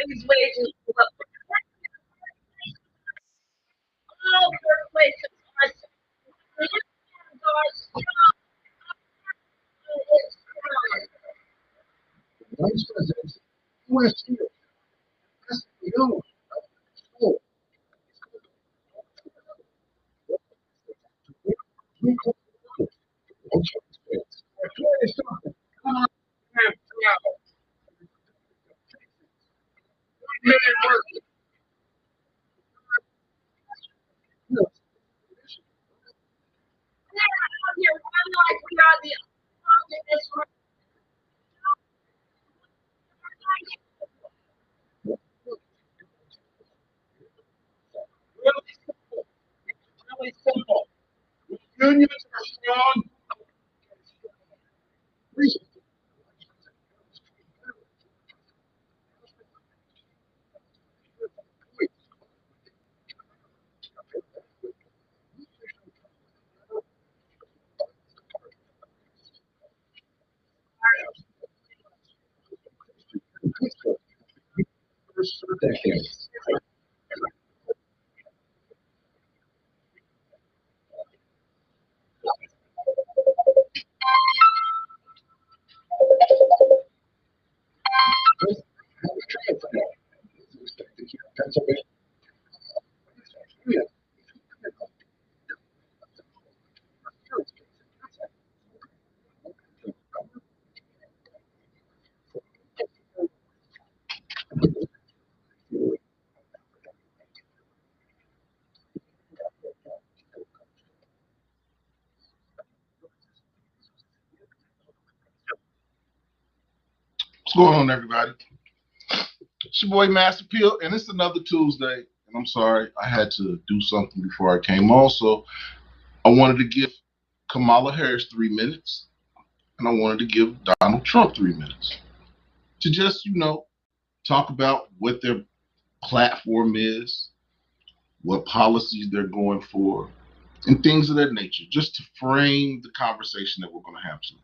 Vice President, U.S. Steel, SEO, School, Unions are strong. For decades. Pennsylvania. What's going on, everybody? It's your boy Master Peel, and it's another Tuesday. And I'm sorry, I had to do something before I came on. So I wanted to give Kamala Harris 3 minutes, and I wanted to give Donald Trump 3 minutes to just, talk about what their platform is, what policies they're going for, and things of that nature, just to frame the conversation that we're going to have tonight.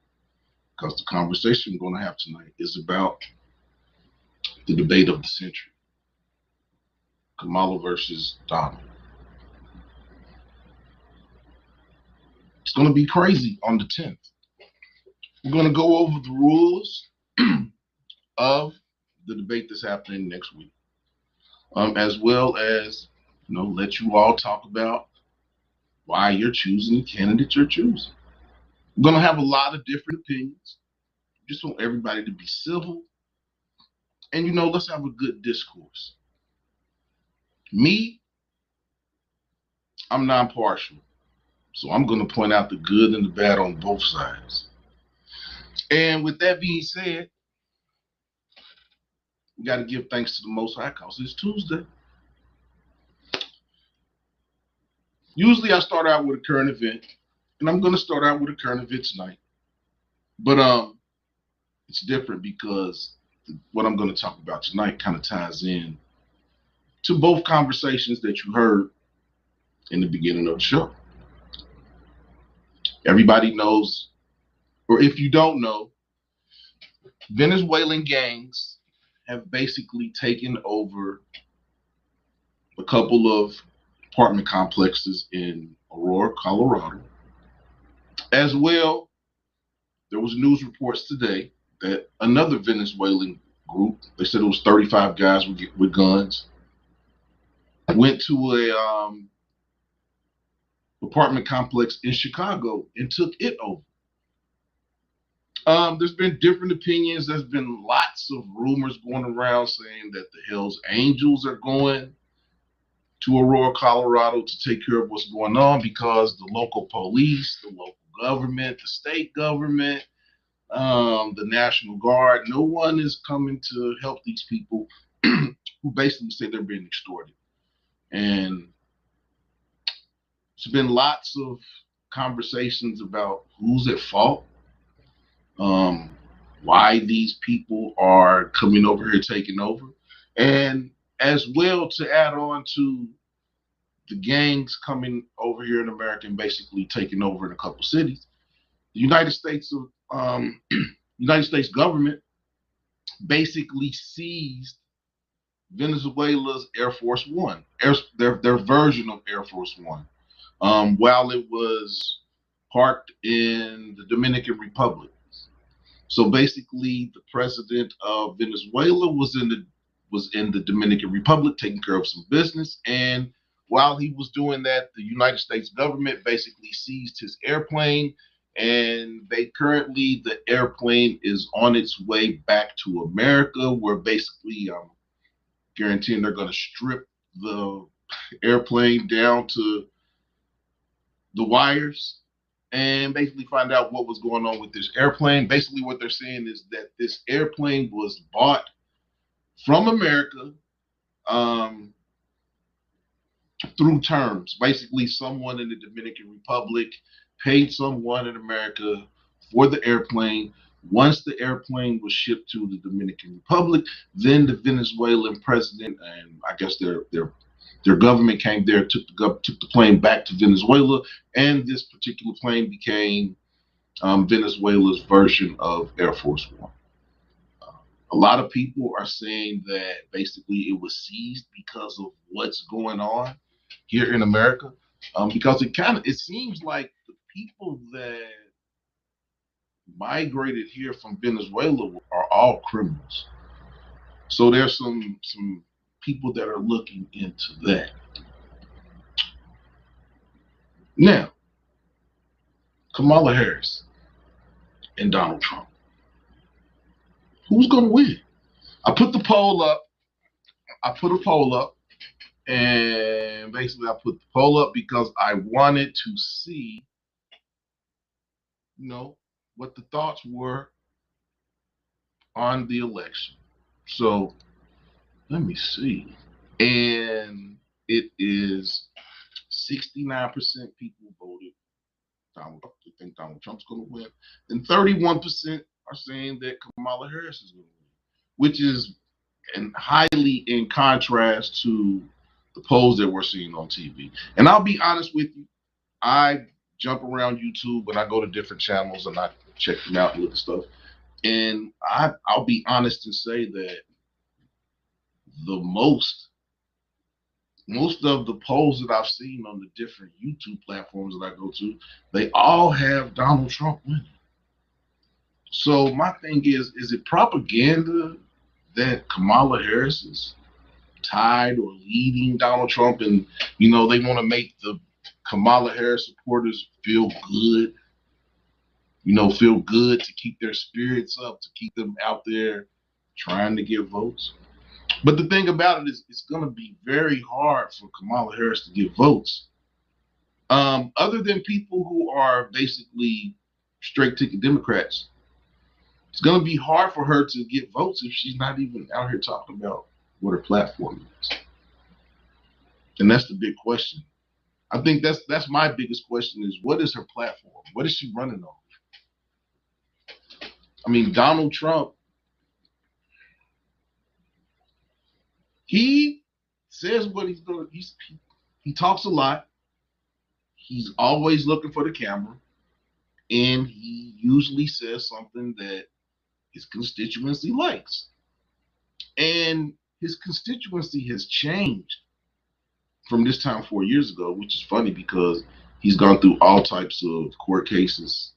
Because the conversation we're going to have tonight is about the debate of the century, Kamala versus Donald. It's going to be crazy on the 10th. We're going to go over the rules of the debate that's happening next week, as well as, let you all talk about why you're choosing the candidate you're choosing. We're going to have a lot of different opinions. Just want everybody to be civil. And, let's have a good discourse. Me, I'm non-partial. So I'm going to point out the good and the bad on both sides. And with that being said, we got to give thanks to the Most High because it's Tuesday. Usually I start out with a current event, and I'm going to start out with a current event tonight. But it's different because what I'm going to talk about tonight kind of ties in to both conversations that you heard in the beginning of the show. Everybody knows, or if you don't know, Venezuelan gangs have basically taken over a couple of apartment complexes in Aurora, Colorado. As well, there was news reports today that another Venezuelan group, they said it was 35 guys with guns, went to a apartment complex in Chicago and took it over. There's been different opinions. There's been lots of rumors going around saying that the Hells Angels are going to Aurora, Colorado to take care of what's going on because the local police, the local government, the state government, the National Guard, no one is coming to help these people who basically say they're being extorted. And there's been lots of conversations about who's at fault, why these people are coming over here taking over, and as well to add on to the gangs coming over here in America and basically taking over in a couple cities. The United States United States government basically seized Venezuela's Air Force One, their version of Air Force One, while it was parked in the Dominican Republic. So basically, the president of Venezuela was in the Dominican Republic taking care of some business, and while he was doing that, the United States government basically seized his airplane, and the airplane is on its way back to America, where basically guaranteeing they're going to strip the airplane down to the wires and basically find out what was going on with this airplane. Basically, what they're saying is that this airplane was bought from America um, through terms. Basically, someone in the Dominican Republic paid someone in America for the airplane. Toonce the airplane was shipped to the Dominican Republic, then the Venezuelan president and I guess their government came there, took the plane back to Venezuela, and this particular plane became Venezuela's version of Air Force One. A lot of people are saying that basically it was seized because of what's going on here in America, because it seems like the people that migrated here from Venezuela are all criminals. So there's some people that are looking into that. Now, Kamala Harris and Donald Trump. Who's going to win? I put the poll up. I put a poll up, and basically I put the poll up because I wanted to see, what the thoughts were on the election. So let me see. And it is 69% people voted Donald Trump. They think Donald Trump's going to win. And 31% are saying that Kamala Harris is going to win, which is highly in contrast to the polls that we're seeing on TV. And I'll be honest with you, I jump around YouTube and I go to different channels and I check them out and look at stuff. And I'll be honest and say that the most of the polls that I've seen on the different YouTube platforms that I go to, they all have Donald Trump winning. So my thing is it propaganda that Kamala Harris is tied or leading Donald Trump, and they want to make the Kamala Harris supporters feel good, feel good to keep their spirits up, to keep them out there trying to get votes. But the thing about it is it's going to be very hard for Kamala Harris to get votes. Other than people who are basically straight ticket Democrats, it's going to be hard for her to get votes if she's not even out here talking about what her platform is. And that's the big question. I think that's my biggest question is, what is her platform? What is she running on? I mean, Donald Trump, he says what he's doing. He talks a lot. He's always looking for the camera. And he usually says something that his constituency likes. And his constituency has changed from this time 4 years ago, which is funny because he's gone through all types of court cases.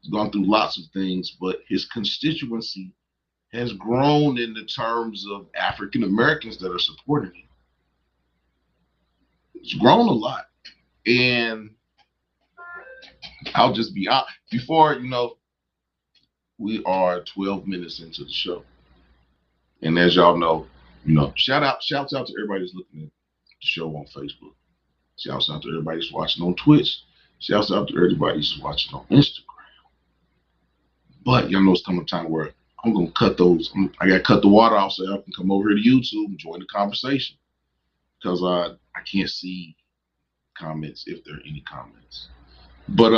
He's gone through lots of things, but his constituency has grown in the terms of African Americans that are supporting him. It's grown a lot. And I'll just be out before, we are 12 minutes into the show. And as y'all know, shouts out to everybody that's looking at the show on Facebook. Shouts out to everybody that's watching on Twitch. Shouts out to everybody that's watching on Instagram. But y'all know it's coming a time where I'm going to cut those. I got to cut the water off so I can come over here to YouTube and join the conversation. Because I can't see comments if there are any comments. But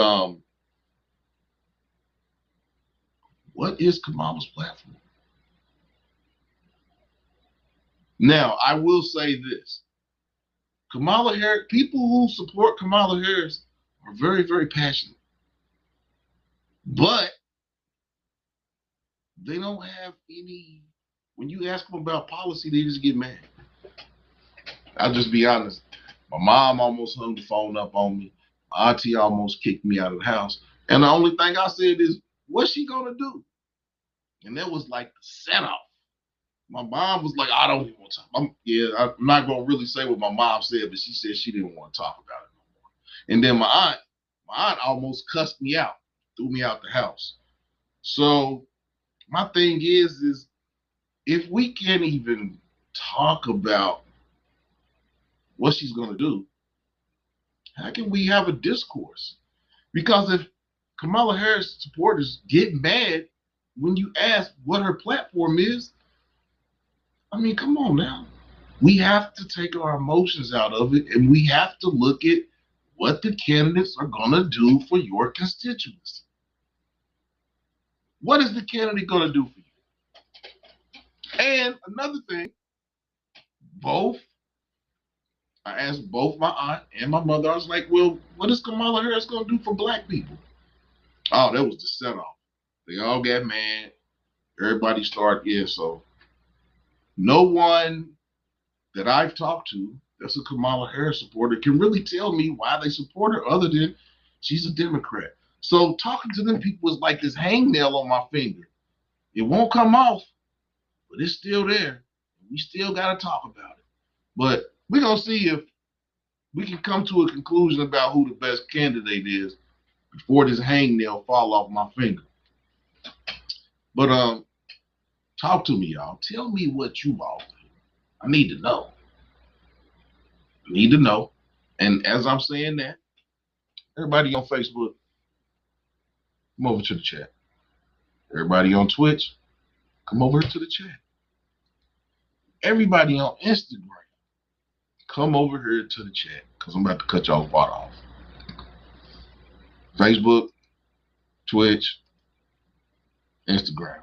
what is Kamala's platform? Now, I will say this. Kamala Harris, people who support Kamala Harris are very, very passionate. But they don't have any when you ask them about policy, they just get mad. I'll just be honest. My mom almost hung the phone up on me. My auntie almost kicked me out of the house. And the only thing I said is, what's she gonna do? And that was like the set off. My mom was like, I don't even want to talk. I'm not gonna really say what my mom said, but she said she didn't want to talk about it no more. And then my aunt almost cussed me out, threw me out the house. So my thing is if we can't even talk about what she's gonna do, how can we have a discourse? Because if Kamala Harris supporters get mad when you ask what her platform is, I mean, come on now. We have to take our emotions out of it, and we have to look at what the candidates are going to do for your constituents. What is the candidate going to do for you? And another thing, I asked both my aunt and my mother, I was like, well, what is Kamala Harris going to do for black people? Oh, that was the set off. They all got mad. Everybody started, so no one that I've talked to that's a Kamala Harris supporter can really tell me why they support her other than she's a Democrat. So talking to them people is like this hangnail on my finger. It won't come off, but it's still there. We still got to talk about it. But we're going to see if we can come to a conclusion about who the best candidate is before this hangnail fall off my finger. But talk to me, y'all. Tell me what you all think. I need to know. And as I'm saying that, everybody on Facebook, come over to the chat. Everybody on Twitch, come over to the chat. Everybody on Instagram, come over here to the chat because I'm about to cut y'all part off. Facebook, Twitch, Instagram.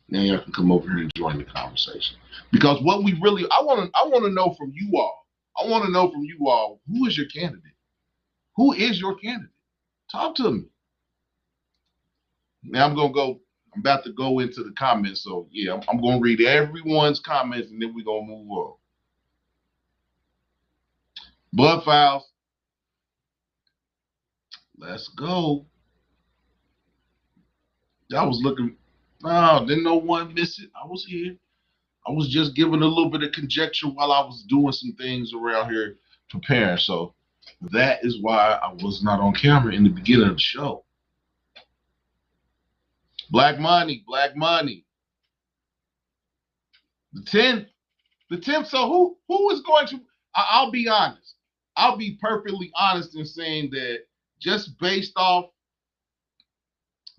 Now y'all can come over here and join the conversation. Because what we really, I want to know from you all. I want to know from you all, who is your candidate? Who is your candidate? Talk to me. Now I'm about to go into the comments. So yeah, I'm going to read everyone's comments and then we're going to move on. Blood Files. Let's go. I was looking. No, didn't no one miss it. I was here. I was just giving a little bit of conjecture while I was doing some things around here preparing. So that is why I was not on camera in the beginning of the show. Black money. The 10th. So who is going to? I'll be honest. I'll be perfectly honest in saying that just based off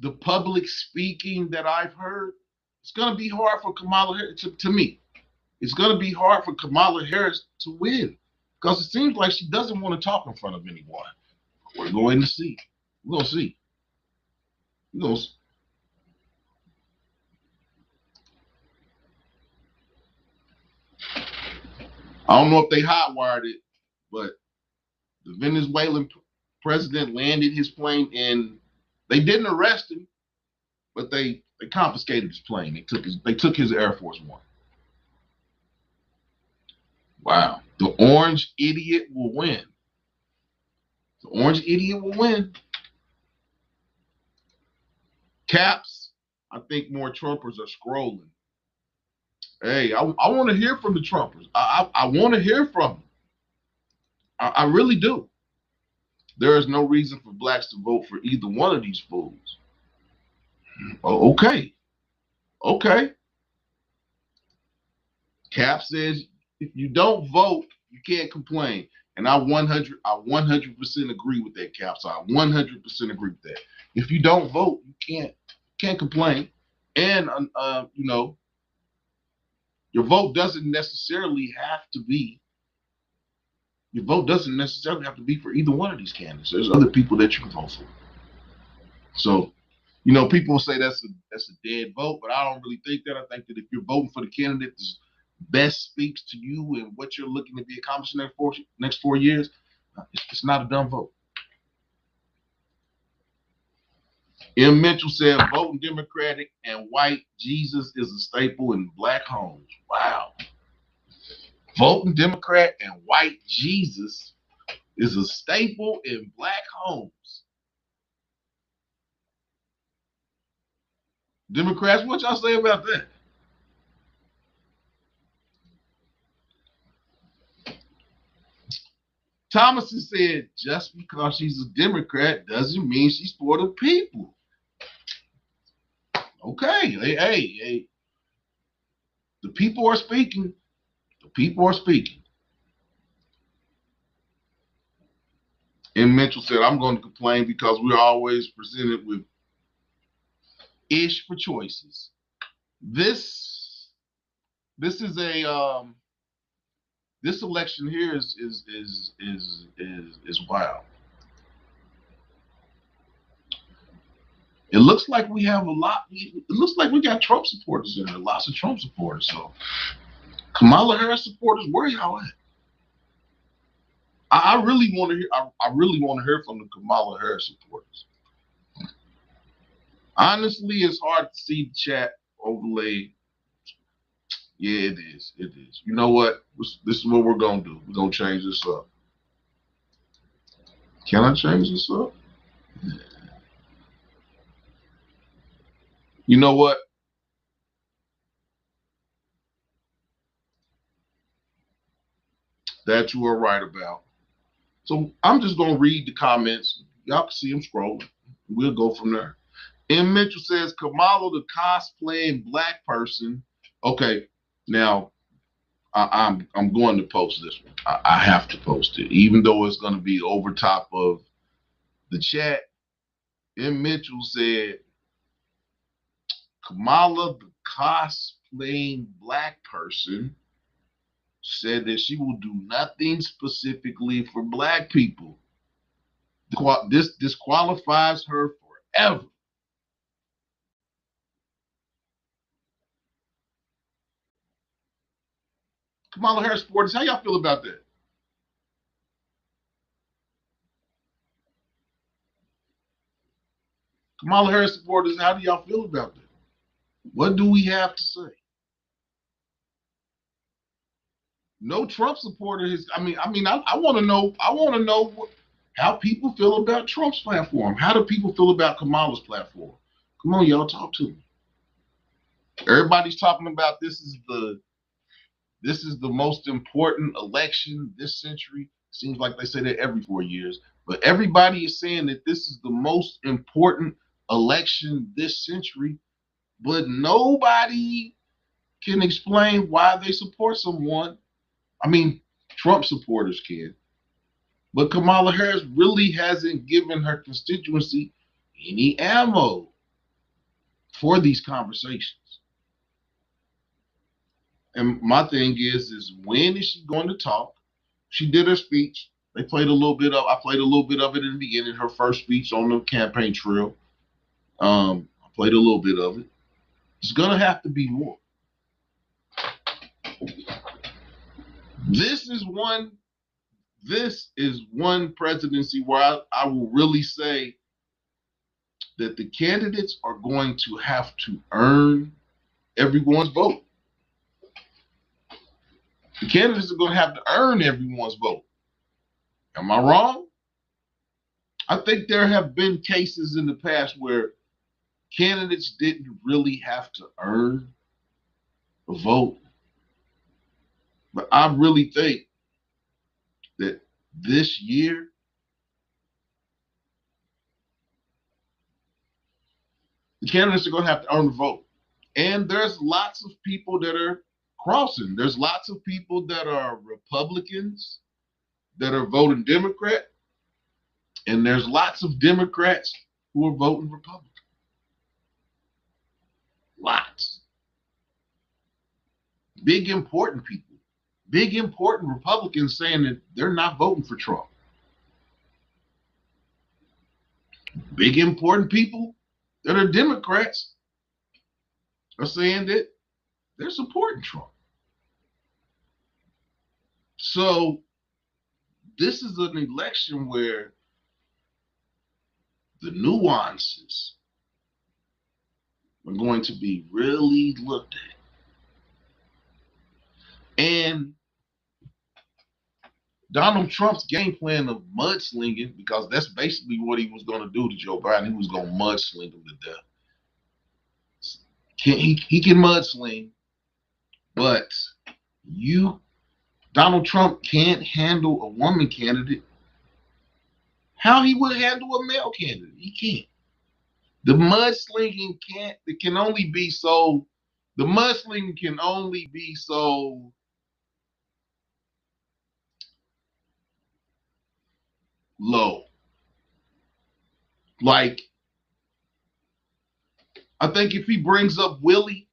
the public speaking that I've heard, it's going to be hard for Kamala Harris to me. It's going to be hard for Kamala Harris to win because it seems like she doesn't want to talk in front of anyone. We're going to see. We're going to see. I don't know if they hotwired it, but the Venezuelan president landed his plane and they didn't arrest him, but they confiscated his plane. They took his Air Force One. Wow. The orange idiot will win. The orange idiot will win. Caps, I think more Trumpers are scrolling. Hey, I want to hear from the Trumpers. I want to hear from them. I really do. There is no reason for blacks to vote for either one of these fools. Oh, okay. Cap says if you don't vote, you can't complain. And I 100% agree with that, Cap. So I 100% agree with that. If you don't vote, you can't complain. And your vote doesn't necessarily have to be for either one of these candidates. There's other people that you can vote for. So, people say that's a dead vote, but I don't really think that. I think that if you're voting for the candidate that best speaks to you and what you're looking to be accomplished in the next 4 years, it's not a dumb vote. M. Mitchell said voting Democratic and white Jesus is a staple in black homes. Wow. Voting Democrat and white Jesus is a staple in black homes. Democrats, what y'all say about that? Thomason said, just because she's a Democrat doesn't mean she's for the people. Okay, hey, the people are speaking. The people are speaking. And Mitchell said, I'm going to complain because we're always presented with ish for choices. This is a this election here is wild. It looks like we have a lot. It looks like we got Trump supporters in there, lots of Trump supporters. So Kamala Harris supporters, where y'all at? I really want to hear. I really want to hear from the Kamala Harris supporters. Honestly, it's hard to see the chat overlay. Yeah, it is. It is. You know what? This is what we're gonna do. We're gonna change this up. Can I change this up? You know what? That you are right about. So I'm just gonna read the comments. Y'all can see them scrolling. We'll go from there. M. Mitchell says Kamala, the cosplaying black person. Okay, now I'm going to post this one. I have to post it, even though it's going to be over top of the chat. M. Mitchell said Kamala, the cosplaying black person, said that she will do nothing specifically for black people. This disqualifies her forever. Kamala Harris supporters, how y'all feel about that? Kamala Harris supporters, how do y'all feel about that? What do we have to say? No Trump supporter has. I want to know. I want to know how people feel about Trump's platform. How do people feel about Kamala's platform? Come on, y'all, talk to me. Everybody's talking about this is the most important election this century. Seems like they say that every 4 years, but everybody is saying that this is the most important election this century. But nobody can explain why they support someone. I mean, Trump supporters can. But Kamala Harris really hasn't given her constituency any ammo for these conversations. And my thing is when is she going to talk? She did her speech. They played a little bit of. I played a little bit of it in the beginning. Her first speech on the campaign trail. I played a little bit of it. It's gonna have to be more. This is one. This is one presidency where I will really say that the candidates are going to have to earn everyone's vote. The candidates are going to have to earn everyone's vote. Am I wrong? I think there have been cases in the past where candidates didn't really have to earn a vote. But I really think that this year, the candidates are going to have to earn the vote. And there's lots of people that are crossing. There's lots of people that are Republicans that are voting Democrat. And there's lots of Democrats who are voting Republican. Lots. Big, important people. Big, important Republicans saying that they're not voting for Trump. Big, important people that are Democrats are saying that they're supporting Trump. So this is an election where the nuances are going to be really looked at. And Donald Trump's game plan of mudslinging, because that's basically what he was going to do to Joe Biden. He was going to mudsling him to death. He can mudsling, but Donald Trump can't handle a woman candidate. How he would handle a male candidate? He can't. The mudslinging can only be so low. Like, I think if he brings up Willie,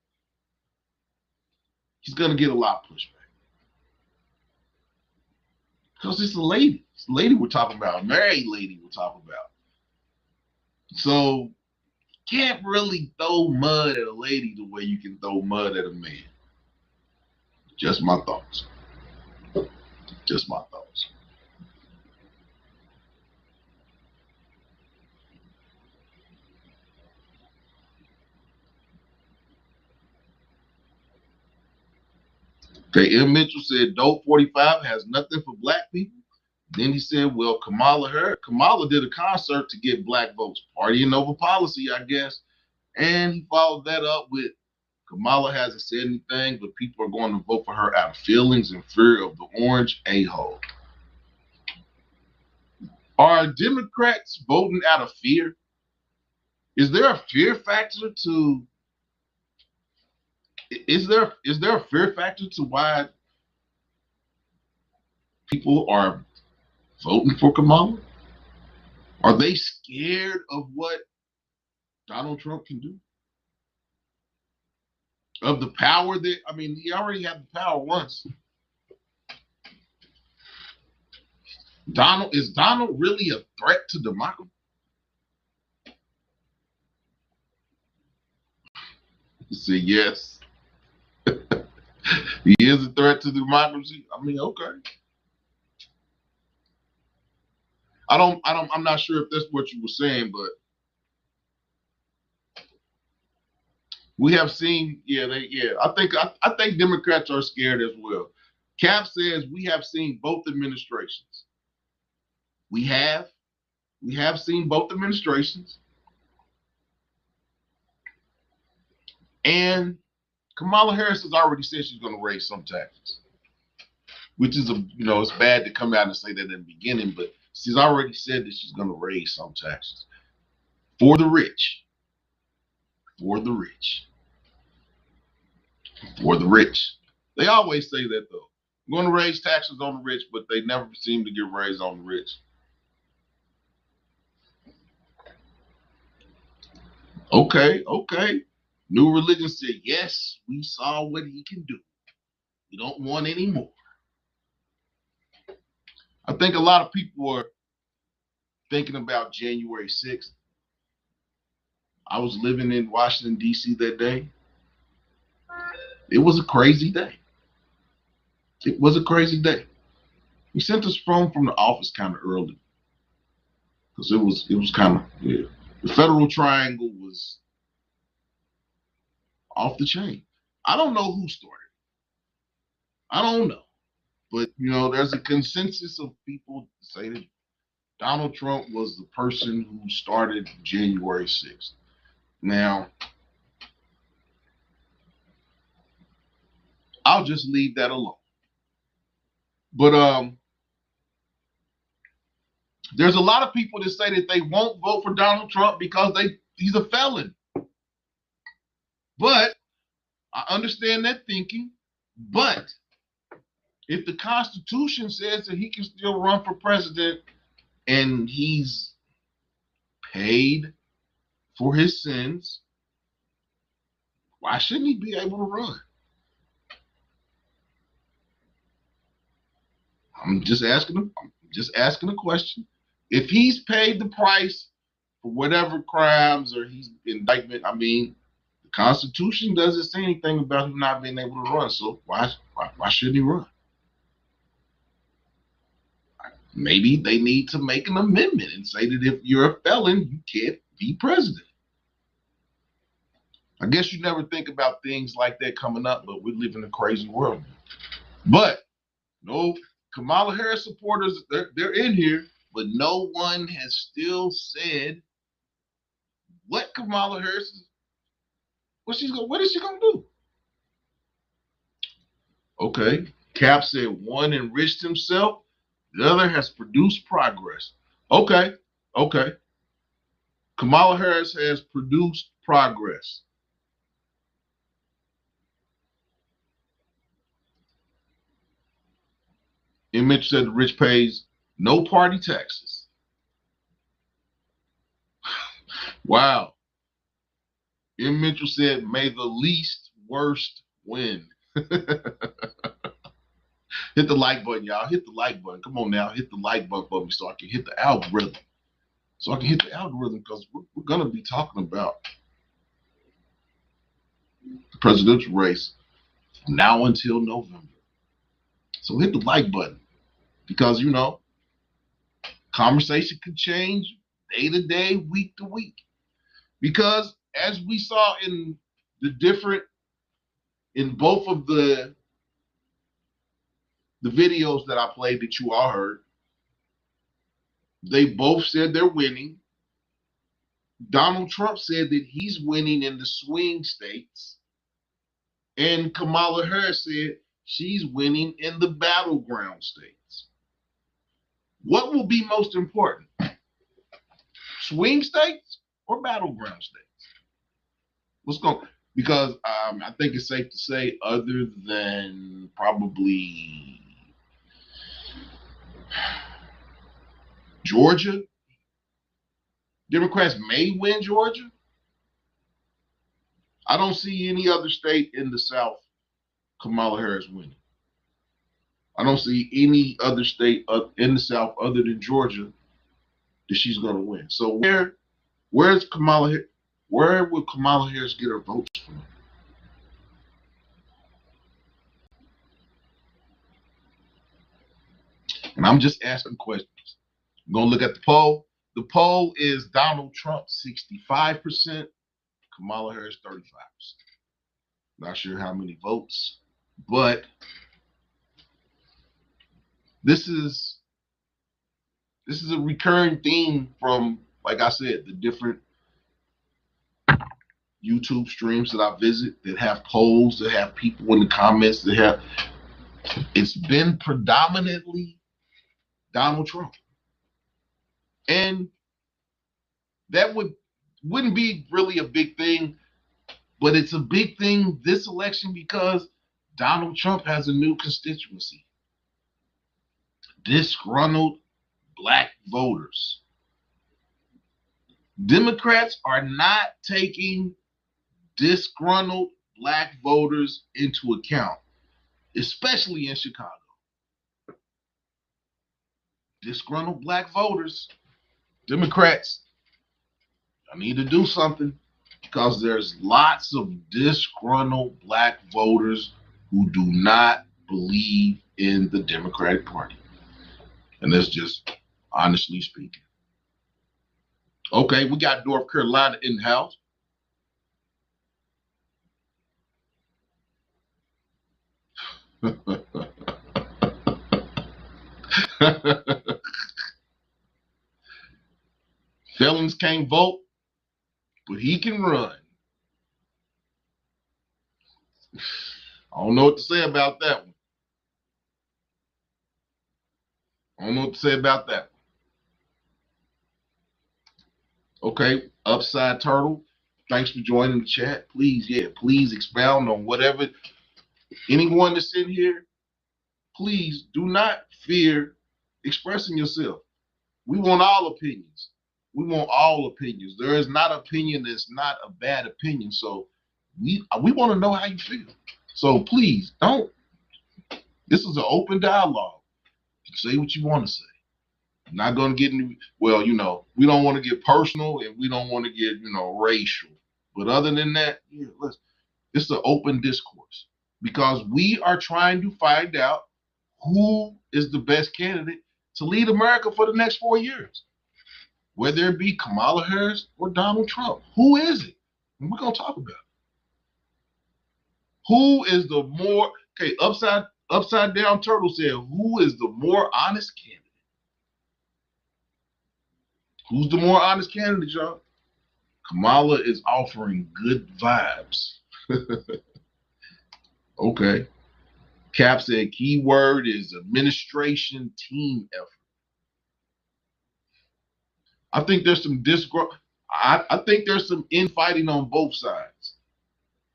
he's gonna get a lot of pushback. Because it's a lady. It's a lady we're talking about, a married lady we're talking about. So can't really throw mud at a lady the way you can throw mud at a man. Just my thoughts. Just my thoughts. Okay, M. Mitchell said Dope 45 has nothing for black people. Then he said, well, Kamala did a concert to get black votes. Partying over policy, I guess. And he followed that up with Kamala hasn't said anything, but people are going to vote for her out of feelings and fear of the orange a-hole. Are Democrats voting out of fear? Is there a fear factor to why people are voting for Kamala? Are they scared of what Donald Trump can do? Of the power that, I mean, he already had the power once. Is Donald really a threat to democracy? You say yes. He is a threat to democracy. I mean, okay. I'm not sure if that's what you were saying, but we have seen, I think Democrats are scared as well. Cap says we have seen both administrations. We have seen both administrations. And Kamala Harris has already said she's going to raise some taxes, which is it's bad to come out and say that in the beginning, but she's already said that she's going to raise some taxes for the rich. For the rich. For the rich. They always say that, though. I'm going to raise taxes on the rich, but they never seem to get raised on the rich. Okay. New Religion said, yes, we saw what he can do. We don't want any more. I think a lot of people are thinking about January 6th. I was living in Washington, D.C. that day. It was a crazy day. It was a crazy day. We sent us from the office kind of early because it was kind of, the Federal Triangle was off the chain. I don't know who started. I don't know. But, there's a consensus of people say that Donald Trump was the person who started January 6th. Now, I'll just leave that alone. But there's a lot of people that say that they won't vote for Donald Trump because he's a felon. But I understand that thinking. But if the Constitution says that he can still run for president and he's paid for his sins, why shouldn't he be able to run? I'm just asking a question. If he's paid the price for whatever crimes or he's indictment, I mean, the Constitution doesn't say anything about him not being able to run. So why shouldn't he run? Maybe they need to make an amendment and say that if you're a felon, you can't be president. I guess you never think about things like that coming up, but we live in a crazy world. But no, Kamala Harris supporters, they're in here, but no one has still said what Kamala Harris is, what is she gonna do? Okay. Cap said one enriched himself, the other has produced progress. Okay. Okay. Kamala Harris has produced progress. And Mitch said the rich pays no party taxes. Wow. M. Mitchell said, may the least worst win. Hit the like button, y'all. Hit the like button. Come on now. Hit the like button for me so I can hit the algorithm. Because we're going to be talking about the presidential race from now until November. So hit the like button because, you know, conversation could change day to day, week to week. Because as we saw in both of the videos that I played that you all heard, they both said they're winning. Donald Trump said that he's winning in the swing states. And Kamala Harris said she's winning in the battleground states. What will be most important? Swing states or battleground states? What's going? Because I think it's safe to say, other than probably Georgia, Democrats may win Georgia. I don't see any other state in the South Kamala Harris winning. I don't see any other state in the South other than Georgia that she's going to win. So where's Kamala? Where would Kamala Harris get her votes from? And I'm just asking questions. I'm going to look at the poll. The poll is Donald Trump 65%, Kamala Harris 35%. Not sure how many votes, but this is a recurring theme from, like I said, the different YouTube streams that I visit that have polls, that have people in the comments, it's been predominantly Donald Trump. And that wouldn't be really a big thing, but it's a big thing this election because Donald Trump has a new constituency. Disgruntled Black voters. Democrats are not taking disgruntled Black voters into account, especially in Chicago. Disgruntled Black voters, Democrats, I need to do something because there's lots of disgruntled Black voters who do not believe in the Democratic Party. And that's just honestly speaking. Okay, we got North Carolina in the house. Felons can't vote, but he can run. I don't know what to say about that one. Okay, Upside Turtle, thanks for joining the chat. Please expound on whatever. Anyone that's in here, please do not fear expressing yourself. We want all opinions. There is not opinion that's not a bad opinion. So we want to know how you feel. So please don't. This is an open dialogue. Say what you want to say. I'm not going to get into, well, you know, we don't want to get personal and we don't want to get, you know, racial. But other than that, yeah, it's an open discourse because we are trying to find out who is the best candidate to lead America for the next 4 years. Whether it be Kamala Harris or Donald Trump. Who is it? And we're going to talk about it. Who is the more, okay, upside down turtle said, who is the more honest candidate? Who's the more honest candidate, y'all? Kamala is offering good vibes. Okay. Cap said keyword is administration team effort. I think there's some I think there's some infighting on both sides.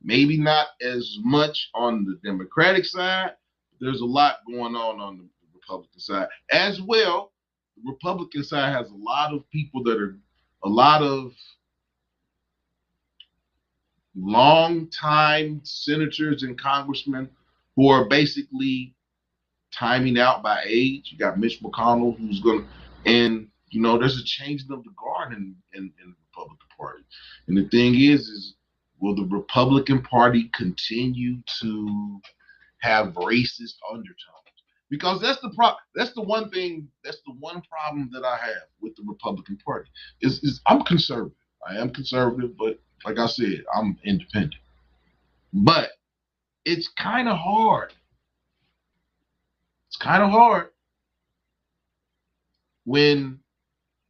Maybe not as much on the Democratic side. There's a lot going on the Republican side as well. The Republican side has a lot of people that are a lot of long-time senators and congressmen who are basically timing out by age. You got Mitch McConnell, who's going to, and there's a changing of the guard in the Republican Party. And the thing is will the Republican Party continue to have racist undertones? Because that's the problem. That's the one thing. That's the one problem that I have with the Republican Party. Is I'm conservative. I am conservative, but like I said, I'm independent. But it's kind of hard. It's kind of hard when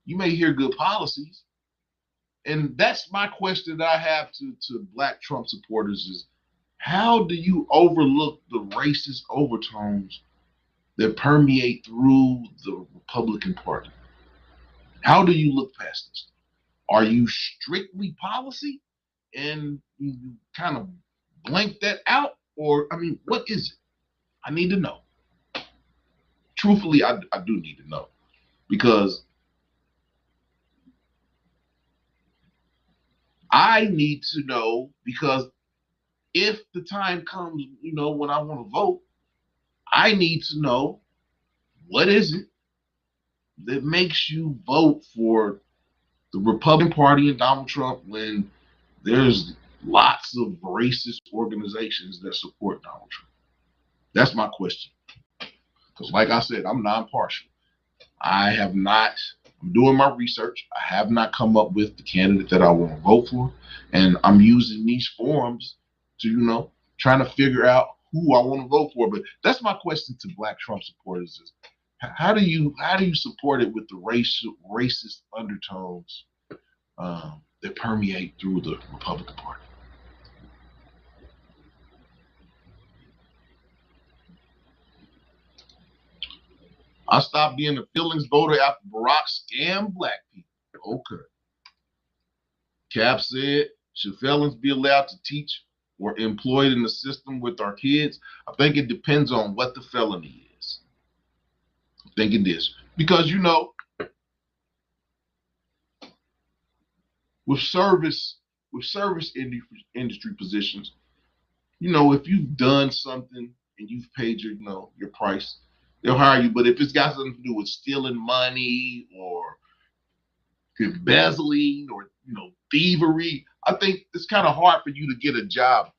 you may hear good policies. And that's my question that I have to Black Trump supporters is, how do you overlook the racist overtones that permeate through the Republican Party? How do you look past this? Are you strictly policy and you kind of blank that out? Or, I mean, what is it? I need to know. Truthfully, I do need to know, because I need to know, because if the time comes, when I want to vote, I need to know, what is it that makes you vote for the Republican Party and Donald Trump when there's lots of racist organizations that support Donald Trump? That's my question. Because like I said, I'm non-partial. I'm doing my research. I have not come up with the candidate that I want to vote for. And I'm using these forums to, trying to figure out who I want to vote for. But that's my question to Black Trump supporters is, how do you support it with the racist undertones that permeate through the Republican Party? I stopped being a feelings voter after Barack scammed Black people. Okay. Cap said, should felons be allowed to teach or employed in the system with our kids? I think it depends on what the felony is. I think it is. Because, with service industry positions, if you've done something and you've paid your price, they'll hire you. But if it's got something to do with stealing money or embezzling or thievery, I think it's kind of hard for you to get a job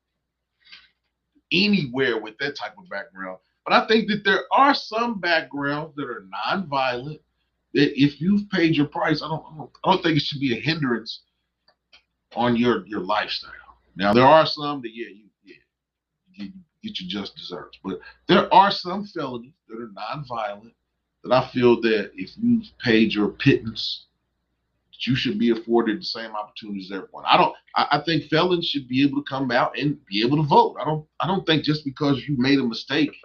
anywhere with that type of background. But I think that there are some backgrounds that are nonviolent that if you've paid your price, I don't think it should be a hindrance on your lifestyle. Now there are some that you get your just desserts, but there are some felonies that are nonviolent that I feel that if you've paid your pittance, you should be afforded the same opportunities as everyone. I think felons should be able to come out and be able to vote. I don't think just because you made a mistake,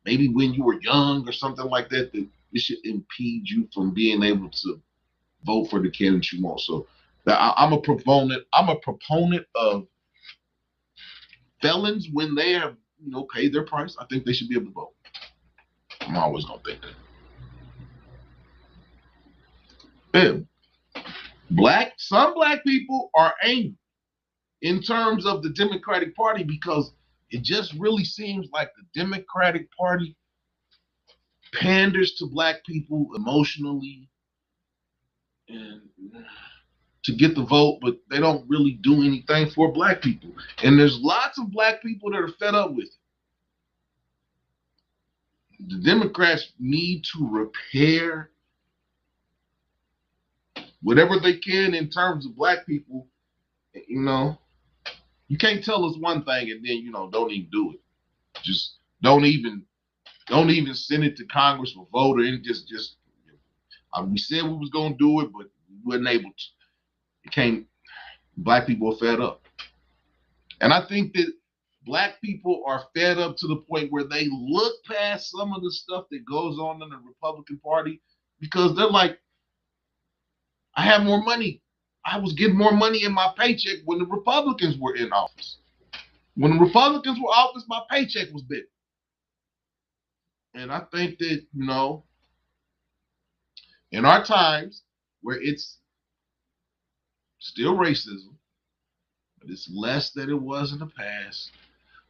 maybe when you were young or something like that, that it should impede you from being able to vote for the candidate you want. So I'm a proponent of felons when they have paid their price. I think they should be able to vote. I'm always gonna think that. Some black people are angry in terms of the Democratic Party because it just really seems like the Democratic Party panders to black people emotionally and to get the vote, but they don't really do anything for black people. And there's lots of black people that are fed up with it. The Democrats need to repair whatever they can in terms of black people, You can't tell us one thing and then don't even do it. Just don't even send it to Congress for vote, or it just we said we was gonna do it, but we wasn't able to. It came. Black people are fed up, and I think that Black people are fed up to the point where they look past some of the stuff that goes on in the Republican Party because they're like, I have more money. I was getting more money in my paycheck when the Republicans were in office. When the Republicans were in office, my paycheck was big. And I think that, in our times where it's still racism, but it's less than it was in the past,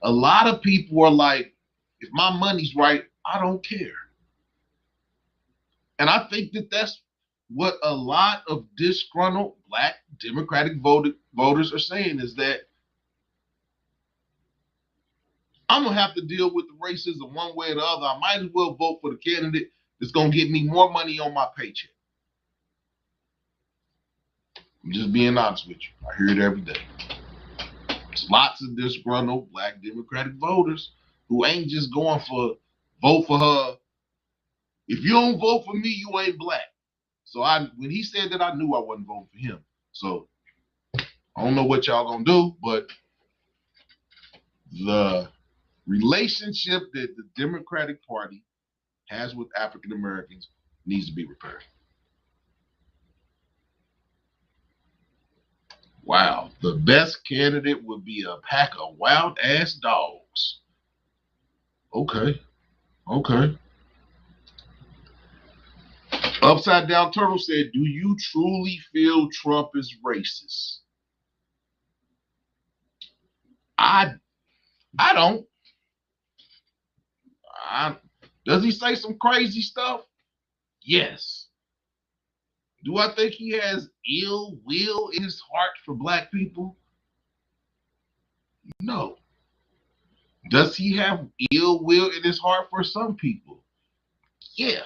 a lot of people are like, if my money's right, I don't care. And I think that that's what a lot of disgruntled Black Democratic voters are saying, is that I'm going to have to deal with the racism one way or the other. I might as well vote for the candidate that's going to get me more money on my paycheck. I'm just being honest with you. I hear it every day. There's lots of disgruntled Black Democratic voters who ain't just going for vote for her. If you don't vote for me, you ain't Black. So when he said that, I knew I wasn't voting for him. So I don't know what y'all gonna do, but the relationship that the Democratic Party has with African Americans needs to be repaired. Wow, the best candidate would be a pack of wild ass dogs. Okay. Upside Down Turtle said, do you truly feel Trump is racist? I don't. Does he say some crazy stuff? Yes. Do I think he has ill will in his heart for Black people? No. Does he have ill will in his heart for some people? Yeah.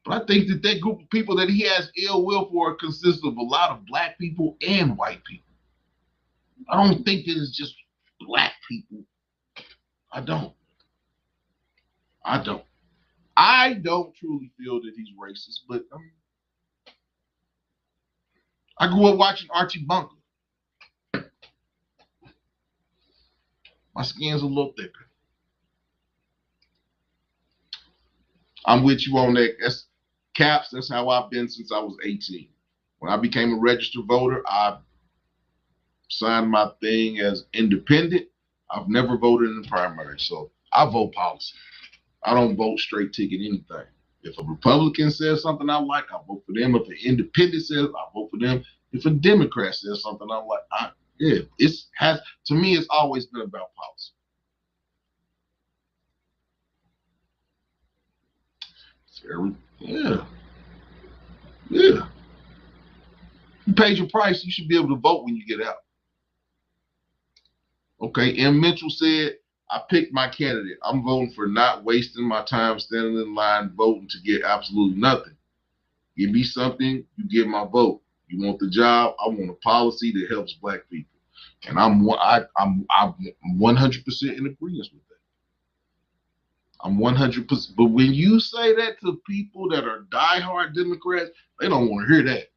But I think that group of people that he has ill will for consists of a lot of Black people and white people. I don't think that it's just Black people. I don't truly feel that he's racist, but I grew up watching Archie Bunker. My skin's a little thicker. I'm with you on that. That's Caps. That's how I've been since I was 18. When I became a registered voter, I signed my thing as independent. I've never voted in the primary, so I vote policy. I don't vote straight ticket anything. If a Republican says something I like, I vote for them. If an independent says, I vote for them. If a Democrat says something I like, to me, it's always been about policy. Yeah. You paid your price, you should be able to vote when you get out. Okay, M. Mitchell said, I picked my candidate. I'm voting for not wasting my time standing in line voting to get absolutely nothing. Give me something, you get my vote. You want the job, I want a policy that helps Black people. And I'm 100% in agreement with that. I'm 100%. But when you say that to people that are diehard Democrats, they don't want to hear that.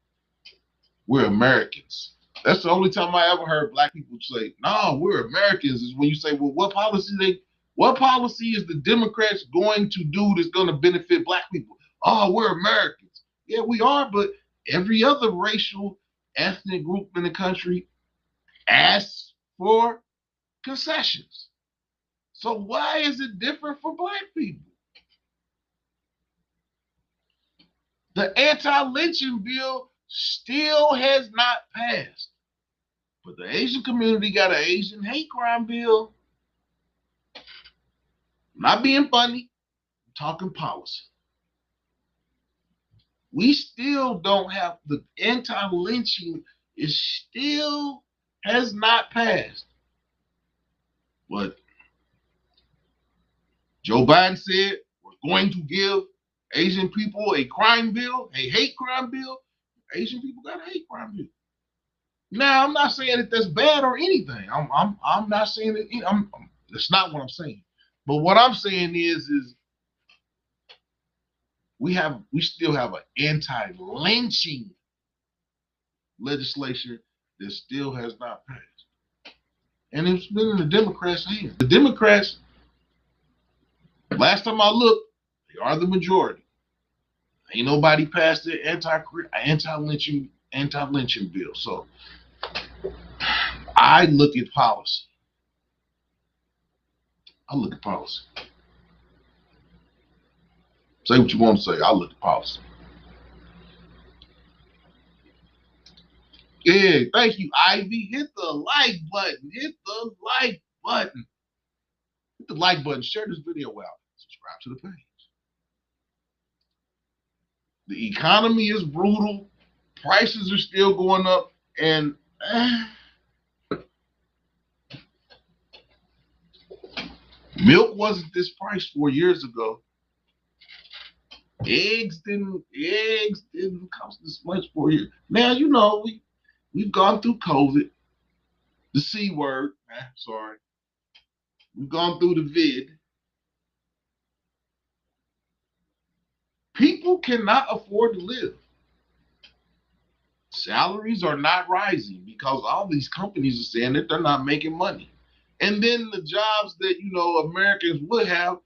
We're Americans. That's the only time I ever heard Black people say, no, we're Americans, is when you say, well, what policy is the Democrats going to do that's going to benefit Black people? Oh, we're Americans. Yeah, we are, but every other racial, ethnic group in the country asks for concessions. So why is it different for Black people? The anti-lynching bill still has not passed. But the Asian community got an Asian hate crime bill. I'm not being funny, I'm talking policy. We still don't have the anti-lynching has not passed. But Joe Biden said we're going to give Asian people a crime bill, a hate crime bill. Asian people got a hate crime bill. Now, I'm not saying that that's bad or anything. I'm not saying that. That's not what I'm saying. But what I'm saying is we still have an anti-lynching legislation that still has not passed, and it's been in the Democrats' hands. The Democrats, last time I looked, they are the majority. Ain't nobody passed the anti-lynching bill. So I look at policy. Say what you want to say. I look at policy. Yeah, thank you, Ivy. Hit the like button. Hit the like button. Hit the like button. Share this video out. Subscribe to the page. The economy is brutal. Prices are still going up. And milk wasn't this price 4 years ago. Eggs didn't cost this much 4 years. Now, you know, we've gone through COVID. The C word. Sorry. We've gone through the vid. People cannot afford to live. Salaries are not rising because all these companies are saying that they're not making money. And then the jobs that, you know, Americans would have,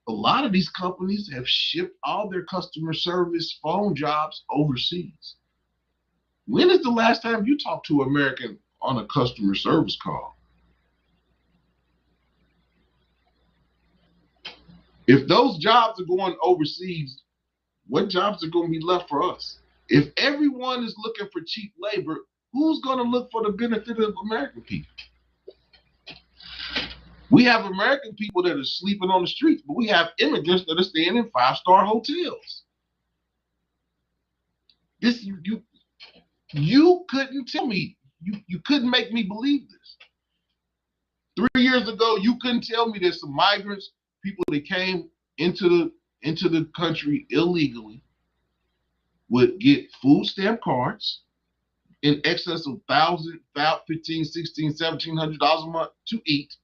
a lot of these companies have shipped all their customer service phone jobs overseas. When is the last time you talked to an American on a customer service call? If those jobs are going overseas, what jobs are going to be left for us? If everyone is looking for cheap labor, who's going to look for the benefit of American people? We have American people that are sleeping on the streets, but we have immigrants that are staying in 5-star hotels. This you couldn't tell me. You couldn't make me believe this. 3 years ago, you couldn't tell me that some migrants, people that came into the country illegally, would get food stamp cards in excess of $1,000, $1,500, $1,600, $1,700 a month to eat,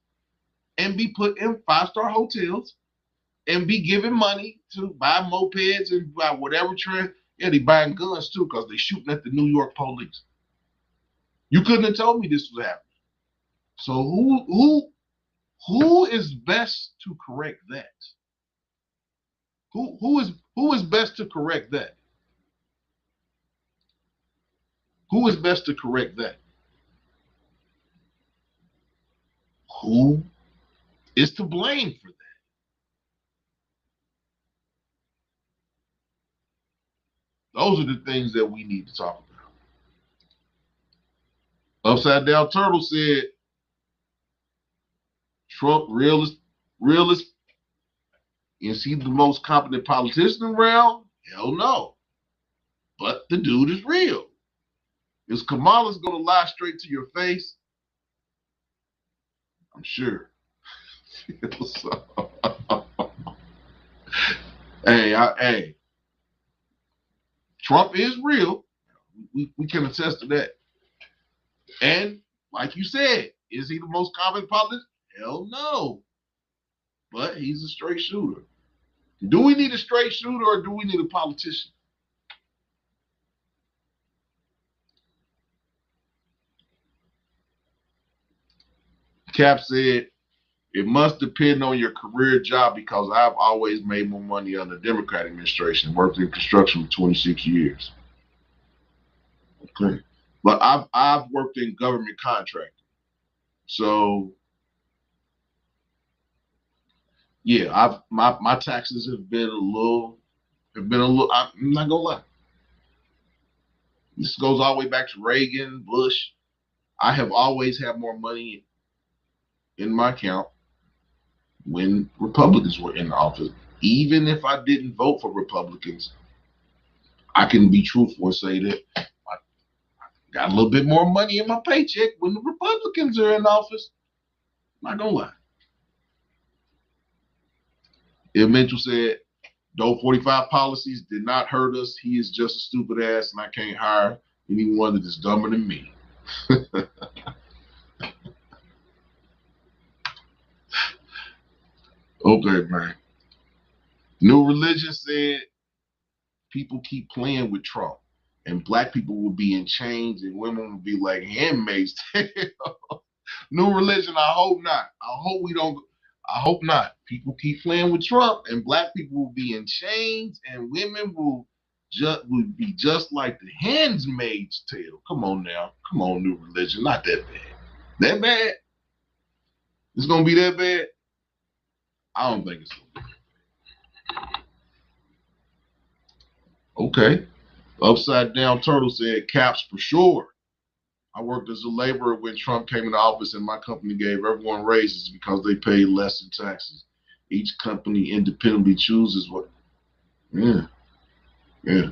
and be put in 5-star hotels and be given money to buy mopeds and buy whatever trend. Yeah, they buying guns too because they shooting at the New York police. You couldn't have told me this was happening. So who is best to correct that? Who is best to correct that? Who is best to correct that? Who is to blame for that? Those are the things that we need to talk about. Upside Down Turtle said, Trump realist. Is he the most competent politician around? Hell no. But the dude is real. Is Kamala's going to lie straight to your face? I'm sure. Hey, Trump is real. We can attest to that. And like you said, is he the most competent politician? Hell no. But he's a straight shooter. Do we need a straight shooter or do we need a politician? Cap said, it must depend on your career job because I've always made more money under the Democratic administration, worked in construction for 26 years. Okay. But I've worked in government contracting. So yeah, my taxes have been a little, I'm not gonna lie. This goes all the way back to Reagan, Bush. I have always had more money in my account when Republicans were in office. Even if I didn't vote for Republicans, I can be truthful and say that I got a little bit more money in my paycheck when the Republicans are in office. I'm not gonna lie. If Mitchell said, "Those 45 policies did not hurt us. He is just a stupid ass, and I can't hire anyone that is dumber than me." Okay, man. New Religion said people keep playing with Trump, and black people will be in chains, and women will be like handmaids. New Religion, I hope not. I hope we don't. I hope not. People keep playing with Trump, and black people will be in chains, and women will be just like the Handmaid's Tale. Come on now, come on, New Religion, not that bad. That bad? It's gonna be that bad? I don't think it's gonna be. Okay. Upside Down Turtle said caps for sure. I worked as a laborer when Trump came into office, and my company gave everyone raises because they paid less in taxes. Each company independently chooses what. Yeah, yeah.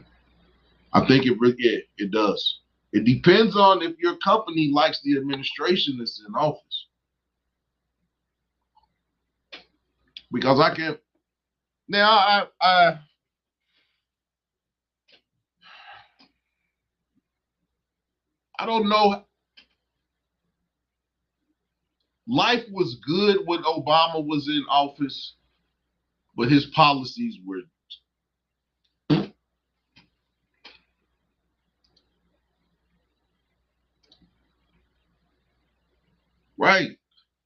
I think it does. It depends on if your company likes the administration that's in office. Because I can now I don't know. Life was good when Obama was in office, but his policies were right.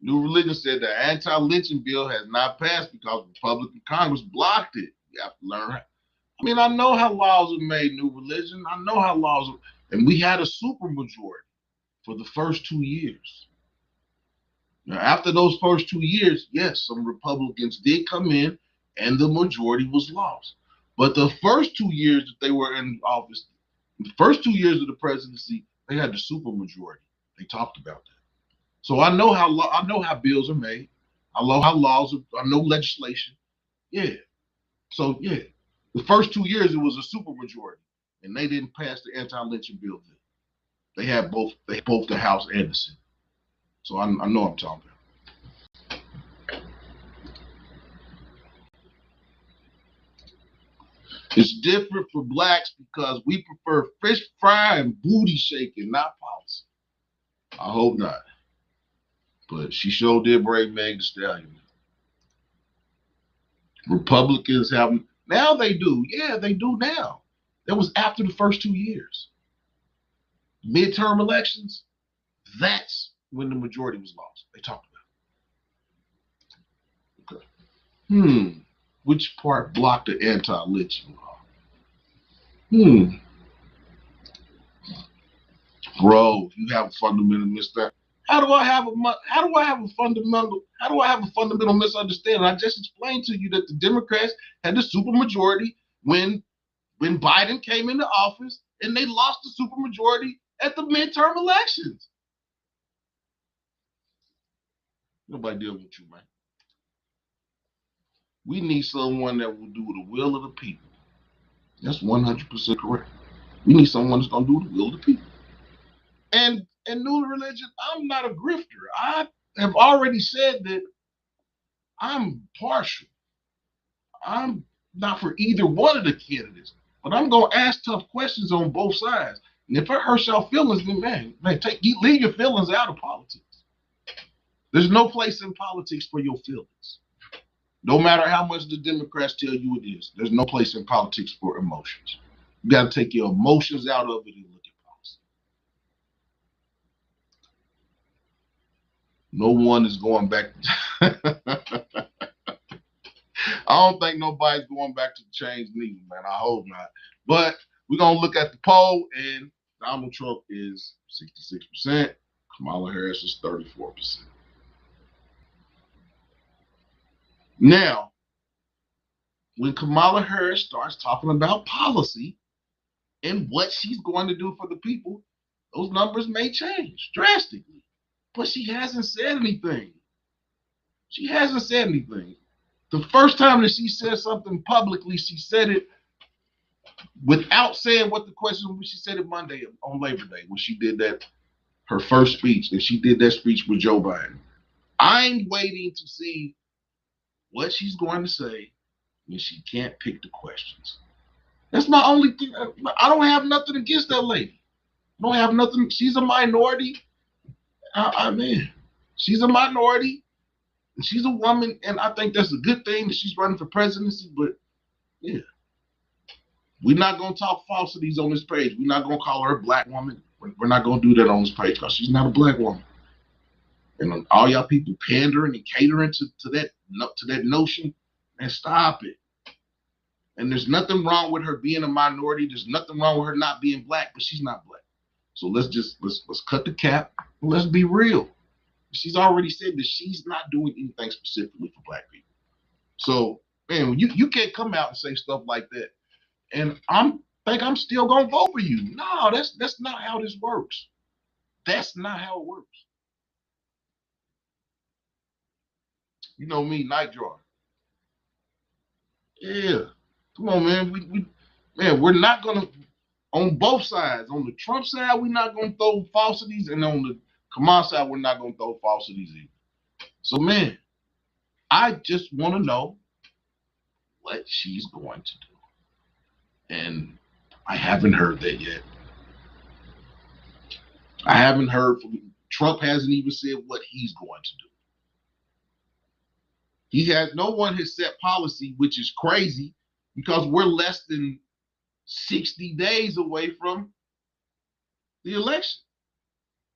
New Religion said the anti-lynching bill has not passed because Republican Congress blocked it. You have to learn. I mean, I know how laws are made, New Religion. I know how laws are, and we had a supermajority for the first 2 years. Now, after those first 2 years, yes, some Republicans did come in and the majority was lost. But the first 2 years that they were in office, the first 2 years of the presidency, they had the supermajority. They talked about that. So I know how bills are made. I know how laws are, I know legislation. Yeah. So yeah. The first 2 years it was a supermajority. And they didn't pass the anti-lynching bill then. They had both the House and the Senate. So I know I'm talking about. It's different for blacks because we prefer fish fry and booty shaking, not policy. I hope not. But she sure did break Meg Thee Stallion. Republicans have now they do. Yeah, they do now. That was after the first 2 years. Midterm elections, that's when the majority was lost. They talked about it. Okay. Which part blocked the anti-lynching law? Bro, you have a fundamental misunderstanding. How do I have a fundamental misunderstanding? I just explained to you that the Democrats had the supermajority when Biden came into office, and they lost the supermajority at the midterm elections. Nobody deal with you, man. We need someone that will do the will of the people. That's 100% correct. We need someone that's gonna do the will of the people. And New Religion, I'm not a grifter. I have already said that I'm partial. I'm not for either one of the candidates, but I'm gonna ask tough questions on both sides. And if it hurts your feelings, then man, leave your feelings out of politics. There's no place in politics for your feelings. No matter how much the Democrats tell you it is, there's no place in politics for emotions. You got to take your emotions out of it and look at policy. No one is going back. I don't think nobody's going back to change neither, man. I hope not. But we're going to look at the poll, and Donald Trump is 66%. Kamala Harris is 34%. Now, when Kamala Harris starts talking about policy and what she's going to do for the people, those numbers may change drastically. But she hasn't said anything. She hasn't said anything. The first time that she said something publicly, she said it without saying what the question was. She said it Monday on Labor Day when she did that, her first speech, and she did that speech with Joe Biden. I'm waiting to see what she's going to say when she can't pick the questions. That's my only thing. I don't have nothing against that lady. Don't have nothing. She's a minority. I mean, she's a minority. And she's a woman, and I think that's a good thing that she's running for presidency. But yeah, we're not gonna talk falsities on this page. We're not gonna call her a black woman. We're not gonna do that on this page because she's not a black woman. And all y'all people pandering and catering to that notion, and stop it. And there's nothing wrong with her being a minority. There's nothing wrong with her not being black, but she's not black. So let's cut the cap. And let's be real. She's already said that she's not doing anything specifically for black people. So man, you can't come out and say stuff like that. And I'm still gonna vote for you. No, that's not how this works. That's not how it works. You know me, Nightjar. Yeah. Come on, man. We're not gonna, on both sides. On the Trump side, we're not gonna throw falsities, and on the Kamala side, we're not gonna throw falsities either. So man, I just want to know what she's going to do. And I haven't heard that yet. I haven't heard from Trump. Hasn't even said what he's going to do. No one has set policy, which is crazy because we're less than 60 days away from the election.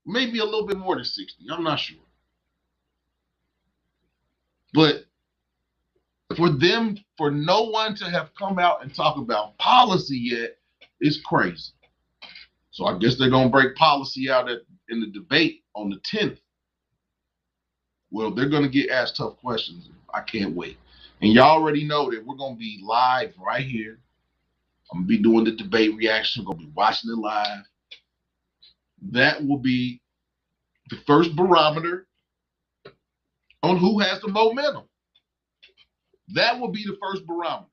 Maybe a little bit more than 60. I'm not sure. But for no one to have come out and talk about policy yet is crazy. So I guess they're going to break policy out in the debate on the 10th. Well, they're going to get asked tough questions. I can't wait. And y'all already know that we're going to be live right here. I'm going to be doing the debate reaction. We're going to be watching it live. That will be the first barometer on who has the momentum. That will be the first barometer.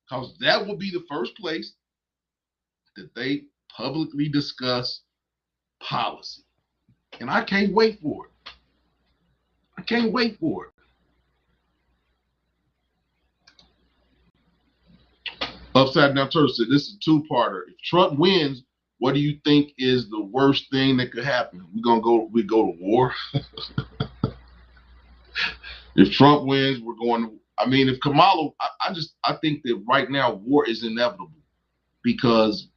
Because that will be the first place that they publicly discuss policy. And I can't wait for it. I can't wait for it. Upside Down Turtle said, this is a two-parter. If Trump wins, what do you think is the worst thing that could happen? We go to war? If Trump wins, we're going to, I mean, if Kamala, I think that right now war is inevitable because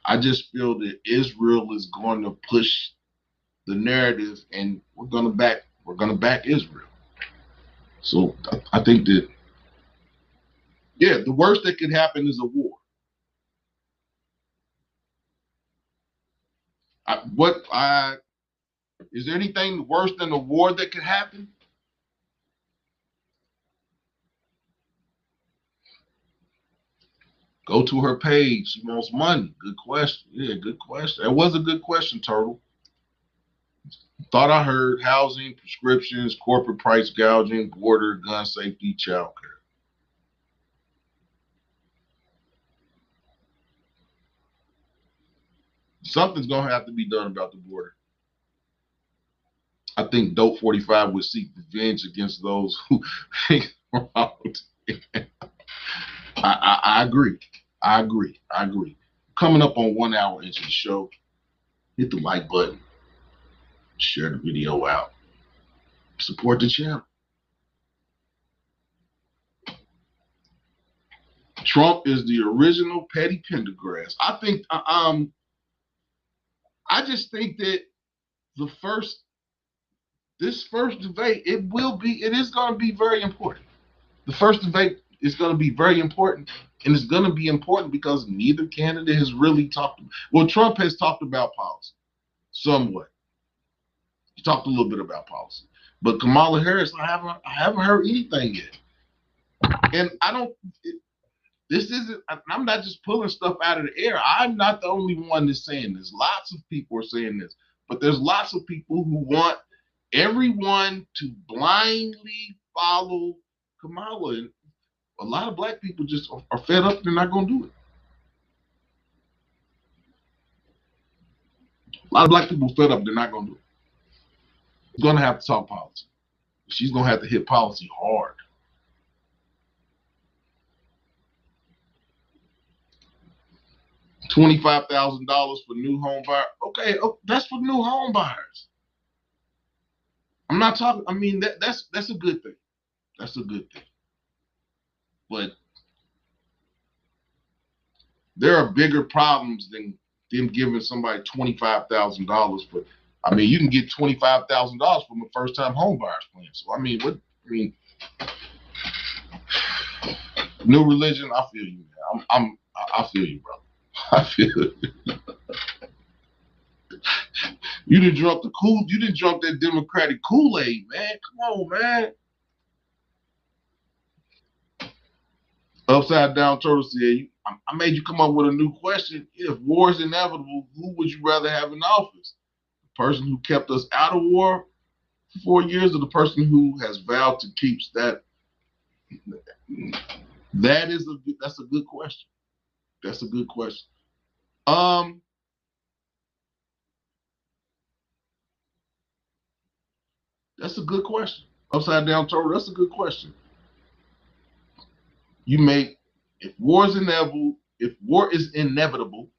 I just feel that Israel is going to push the narrative and we're going to back Israel. So I think that, yeah, the worst that could happen is a war. Is there anything worse than a war that could happen? Go to her page. She wants money. Good question. Yeah, good question. It was a good question, Turtle. Thought I heard housing, prescriptions, corporate price gouging, border, gun safety, child care. Something's going to have to be done about the border. I think Dope 45 would seek revenge against those who think out. I agree. I agree. Coming up on 1 hour into the show, hit the like button, share the video out, support the channel. Trump is the original Petty Pendergrass. I think, I just think that this first debate, it is going to be very important. The first debate is going to be very important, and it's going to be important because neither candidate has really talked. Well, Trump has talked about policy somewhat. He talked a little bit about policy, but Kamala Harris, I haven't heard anything yet, and I'm not just pulling stuff out of the air. I'm not the only one that's saying this. Lots of people are saying this, but there's lots of people who want everyone to blindly follow Kamala. And a lot of black people just are fed up. They're not going to do it. A lot of black people are fed up. They're not going to do it. We're going to have to talk policy. She's going to have to hit policy hard. $25,000 for new home buyer. Okay, that's for new home buyers. I'm not talking. I mean, that's a good thing. That's a good thing. But there are bigger problems than them giving somebody $25,000 for. I mean, you can get $25,000 from a first-time home buyer's plan. So I mean, new religion. I feel you, man. I feel you, bro. I feel you. You didn't drunk that Democratic Kool-Aid, man. Come on, man. Upside Down Turtle said, I made you come up with a new question. If war is inevitable, who would you rather have in office? The person who kept us out of war for 4 years, or the person who has vowed to keep that? That's a good question. That's a good question. That's a good question. Upside Down Turtle, that's a good question. If war is inevitable,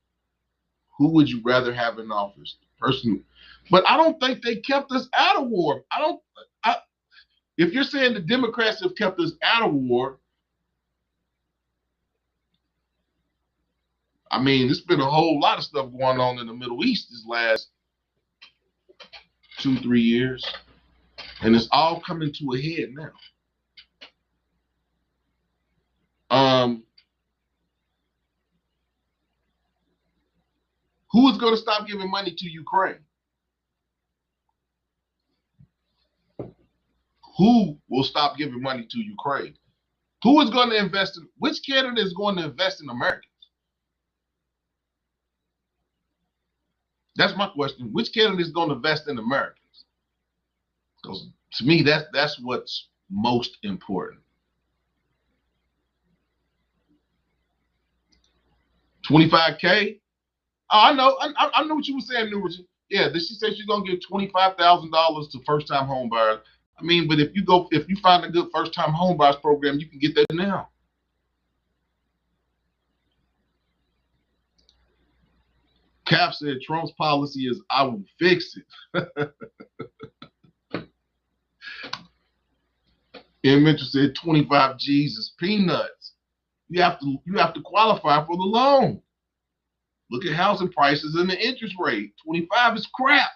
who would you rather have in office? The person, but I don't think they kept us out of war. If you're saying the Democrats have kept us out of war, I mean, there's been a whole lot of stuff going on in the Middle East this last 2-3 years, and it's all coming to a head now. Who is going to stop giving money to Ukraine? Who will stop giving money to Ukraine? Who is going to invest in? Which candidate is going to invest in Americans? That's my question. Which candidate is going to invest in Americans? Because to me, that's what's most important. 25K. Oh, I know. I know what you were saying, New Richard. Yeah, she said she's gonna give $25,000 to first-time home buyers. I mean, but if you find a good first-time home buyers program, you can get that now. Cap said Trump's policy is I will fix it. And Mitchell said 25 G's is peanuts. You have to qualify for the loan. Look at housing prices and the interest rate. 25 is crap.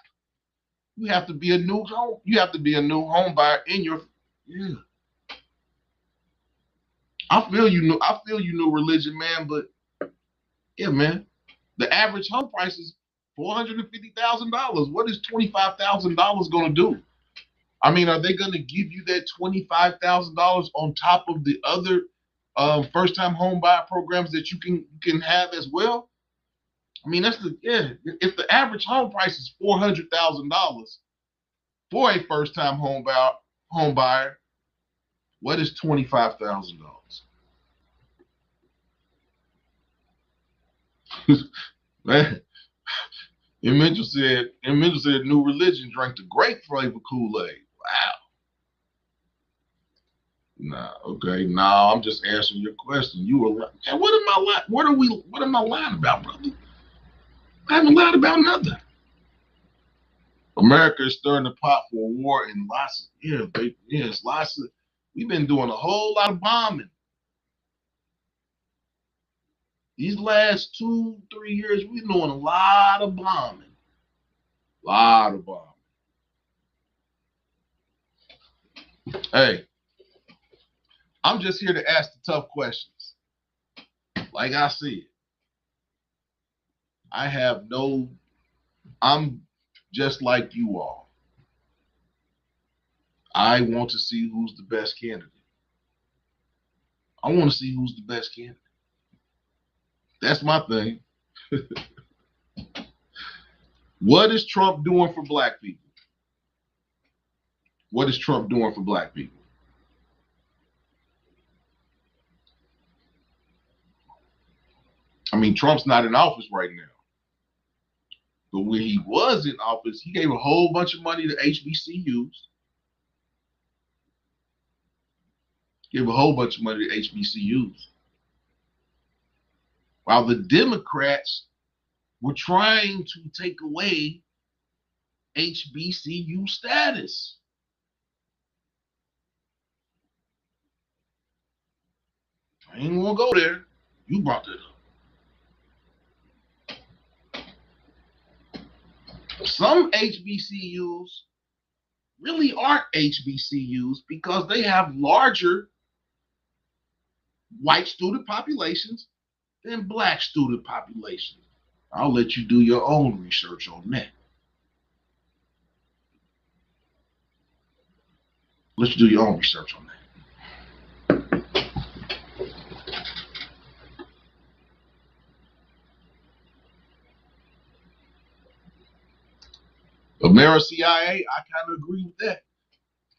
You have to be a new home buyer in your. Yeah. I feel you, new religion, man. But yeah, man, the average home price is $450,000. What is $25,000 going to do? I mean, are they going to give you that $25,000 on top of the other first-time home buyer programs that you can have as well? I mean, if the average home price is $400,000 for a first-time home buyer, what is $25,000? Man, and Mitchell said new religion drank the grape flavor Kool-Aid. Wow. I'm just answering your question. You were like, and what am I lying about, brother? I haven't lied about nothing. America is stirring the pot for a war in we've been doing a whole lot of bombing. These last 2-3 years, we're doing a lot of bombing. Hey, I'm just here to ask the tough questions. Like I said, I'm just like you all. I want to see who's the best candidate. I want to see who's the best candidate. That's my thing. What is Trump doing for black people? What is Trump doing for black people? I mean, Trump's not in office right now. But when he was in office, he gave a whole bunch of money to HBCUs. While the Democrats We're trying to take away HBCU status. I ain't gonna go there. You brought that up. Some HBCUs really aren't HBCUs because they have larger white student populations than black student populations. I'll let you do your own research on that. Let you do your own research on that. AmeriCIA, I kind of agree with that.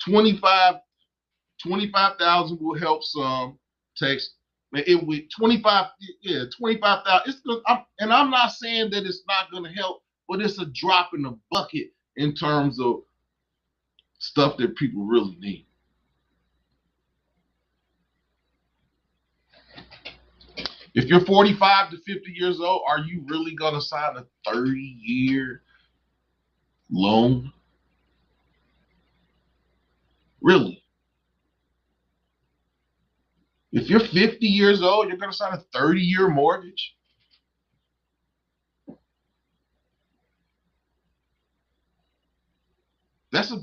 25,000 will help some. Takes it with 25, yeah, 25,000. It's good. And I'm not saying that it's not going to help, but it's a drop in the bucket in terms of stuff that people really need. If you're 45 to 50 years old, are you really going to sign a 30-year loan? Really? If you're 50 years old, you're going to sign a 30-year mortgage? That's a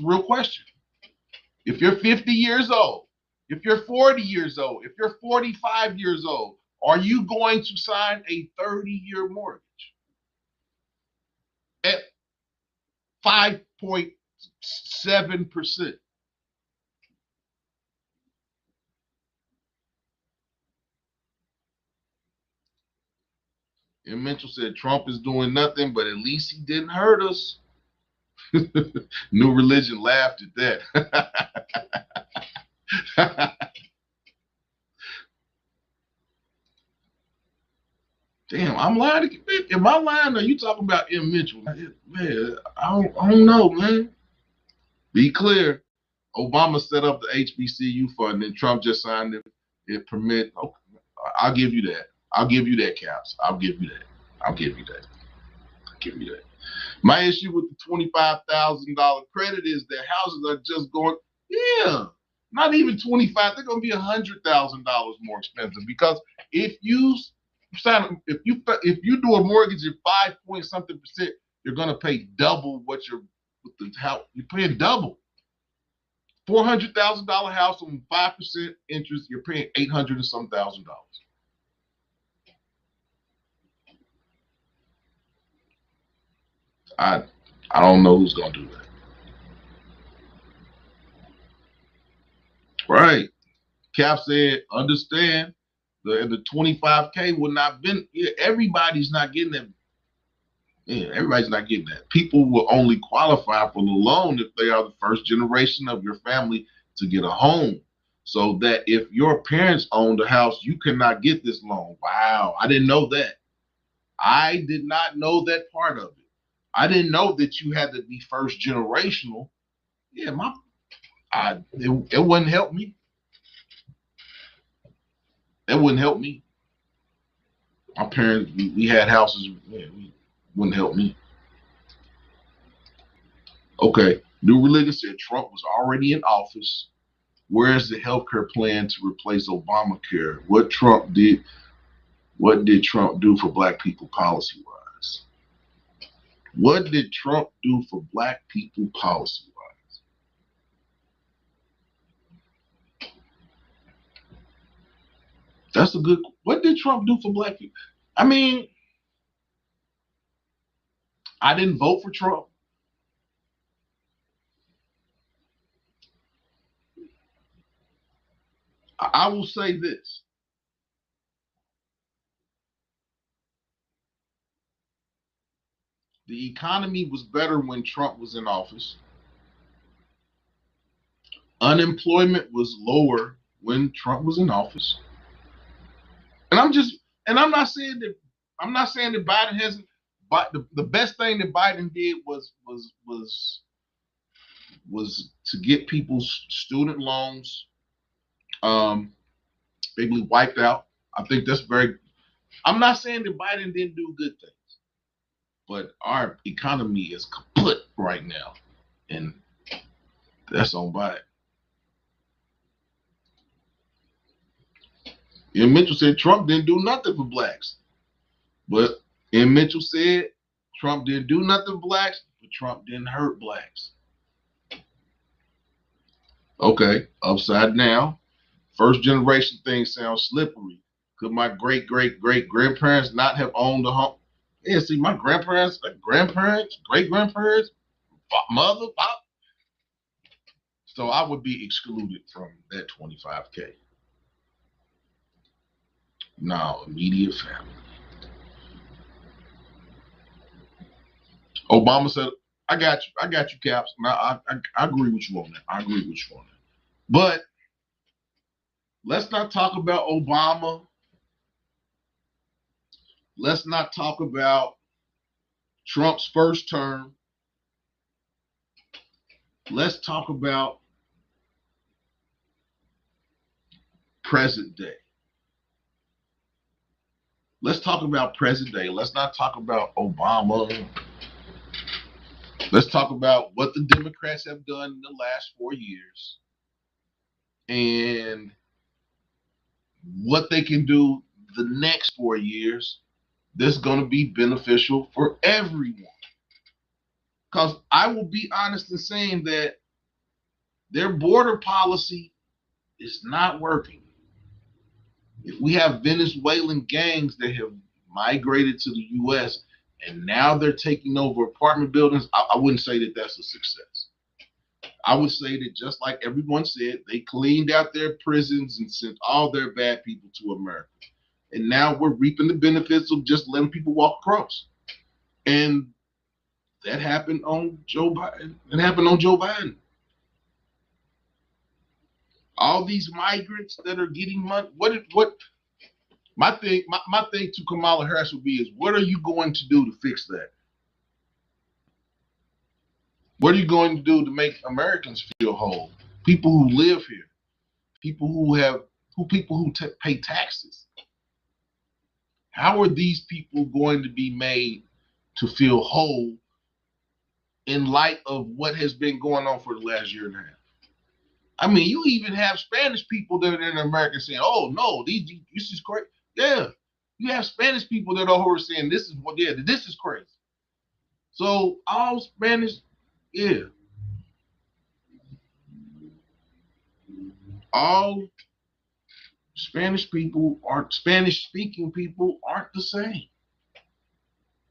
real question. If you're 50 years old, if you're 40 years old, if you're 45 years old, are you going to sign a 30-year mortgage at 5.7%? And Mitchell said Trump is doing nothing, but at least he didn't hurt us. New Religion laughed at that. Damn, I'm lying. Am I lying? Or are you talking about M. Mitchell? Man, I don't know, man. Be clear. Obama set up the HBCU fund, and Trump just signed it. It permit. Okay, I'll give you that. I'll give you that, Caps. I'll give you that. I'll give you that. I'll give you that. My issue with the $25,000 credit is that houses are just going, yeah, not even 25. They're going to be $100,000 more expensive because if you do a mortgage at 5.something%, you're going to pay double what you're with the house. You're paying double. $400,000 house on 5% interest, you're paying $800 and some thousand. I don't know who's gonna do that. Right. Cap said, understand the 25K will not been. Yeah, everybody's not getting that. Yeah, everybody's not getting that. People will only qualify for the loan if they are the first generation of your family to get a home. So that if your parents owned a house, you cannot get this loan. Wow, I didn't know that. I did not know that part of it. I didn't know that you had to be first generational. Yeah, it wouldn't help me. It wouldn't help me. My parents, we had houses. Yeah, we wouldn't help me. Okay, New Religion said Trump was already in office. Where is the healthcare plan to replace Obamacare? What did Trump do for black people policy-wise? What did Trump do for black people policy-wise? That's a good. What did Trump do for black people? I mean, I didn't vote for Trump. I will say this. The economy was better when Trump was in office. Unemployment was lower when Trump was in office. And I'm not saying that Biden hasn't, but the best thing that Biden did was to get people's student loans basically wiped out. I think that's very. I'm not saying that Biden didn't do good things. but our economy is kaput right now, and that's on by it. And Mitchell said Trump didn't do nothing for blacks, but and Mitchell said Trump didn't do nothing for blacks, but Trump didn't hurt blacks. Okay, upside down. First generation thing sounds slippery. Could my great grandparents not have owned a home? Yeah, see, my grandparents, great grandparents, mother, pop. So I would be excluded from that 25K. Now, immediate family. Obama said, I got you, Caps. Now, I agree with you on that. I agree with you on that. But let's not talk about Obama. Let's not talk about Trump's first term. Let's talk about present day. Let's talk about present day. Let's not talk about Obama. Let's talk about what the Democrats have done in the last 4 years and what they can do the next 4 years that's going to be beneficial for everyone. Because I will be honest in saying that their border policy is not working. If we have Venezuelan gangs that have migrated to the U.S. and now they're taking over apartment buildings, I wouldn't say that that's a success. I would say that just like everyone said, they cleaned out their prisons and sent all their bad people to America. And now we're reaping the benefits of just letting people walk across. And that happened on Joe Biden. It happened on Joe Biden. All these migrants that are getting money. My thing to Kamala Harris would be is, what are you going to do to fix that? What are you going to do to make Americans feel whole? People who live here, people who pay taxes. How are these people going to be made to feel whole in light of what has been going on for the last year and a half? I mean, you even have Spanish people that are in America saying, "Oh no, this is crazy." Yeah, you have Spanish people that are over saying, "This is crazy." So all Spanish, yeah, all Spanish-speaking people aren't the same.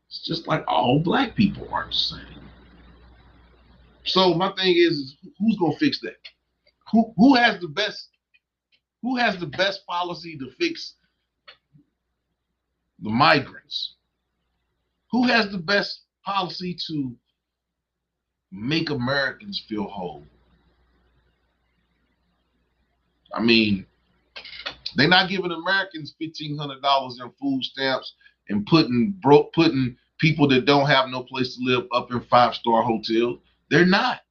It's just like all black people aren't the same. So my thing is who's gonna fix that? Who has the best policy to fix the migrants? Who has the best policy to make Americans feel whole? I mean, they're not giving Americans $1,500 in food stamps and putting people that don't have no place to live up in 5-star hotels. They're not.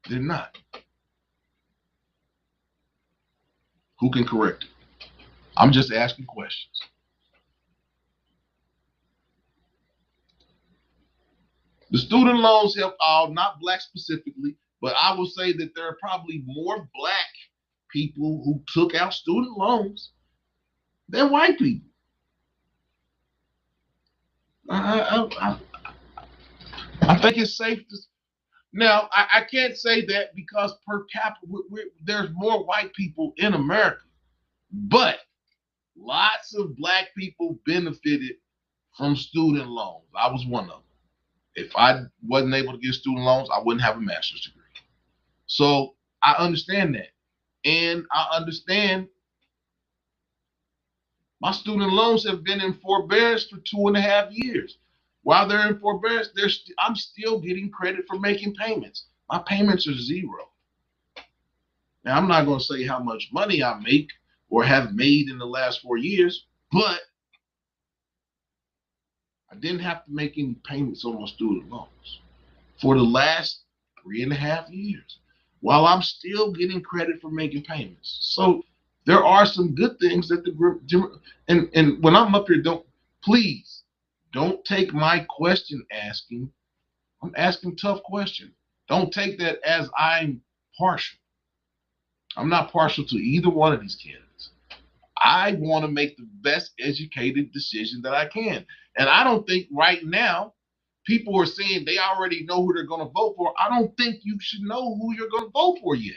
They're not. Who can correct it? I'm just asking questions. The student loans help all, not black specifically, but I will say that there are probably more black people who took out student loans than white people. I think it's safe to. Now, I can't say that because per capita, there's more white people in America, but lots of black people benefited from student loans. I was one of them. If I wasn't able to get student loans, I wouldn't have a master's degree. So I understand that. And I understand my student loans have been in forbearance for 2.5 years. While they're in forbearance, I'm still getting credit for making payments. My payments are zero. Now, I'm not going to say how much money I make or have made in the last 4 years, but I didn't have to make any payments on my student loans for the last 3.5 years, while I'm still getting credit for making payments. So there are some good things that the group, and when I'm up here, please Don't take my question asking. I'm asking tough questions. Don't take that as I'm partial. I'm not partial to either one of these candidates. I want to make the best educated decision that I can. And I don't think right now people are saying they already know who they're going to vote for. I don't think you should know who you're going to vote for yet.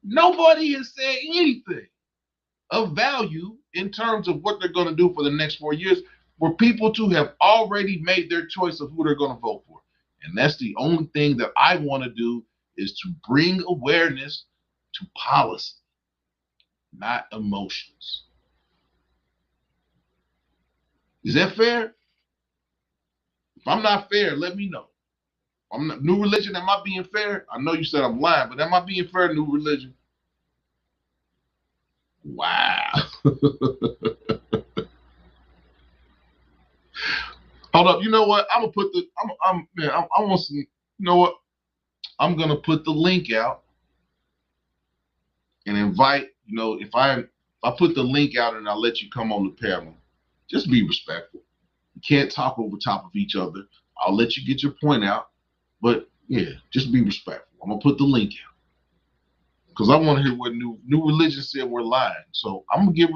Nobody has said anything of value in terms of what they're going to do for the next 4 years for people to have already made their choice of who they're going to vote for. And that's the only thing that I want to do, is to bring awareness to policy, not emotions. Is that fair? If I'm not fair, let me know. I'm not, New Religion, am I being fair? I know you said I'm lying, but am I being fair, New Religion? Wow. Hold up. You know what? I'm gonna put the. I want some. You know what? I'm gonna put the link out and invite. You know, if I put the link out and I let you come on the panel, just be respectful. You can't talk over top of each other. I'll let you get your point out, but yeah, just be respectful. I'm gonna put the link out because I want to hear what New Religion said we're lying. So I'm gonna give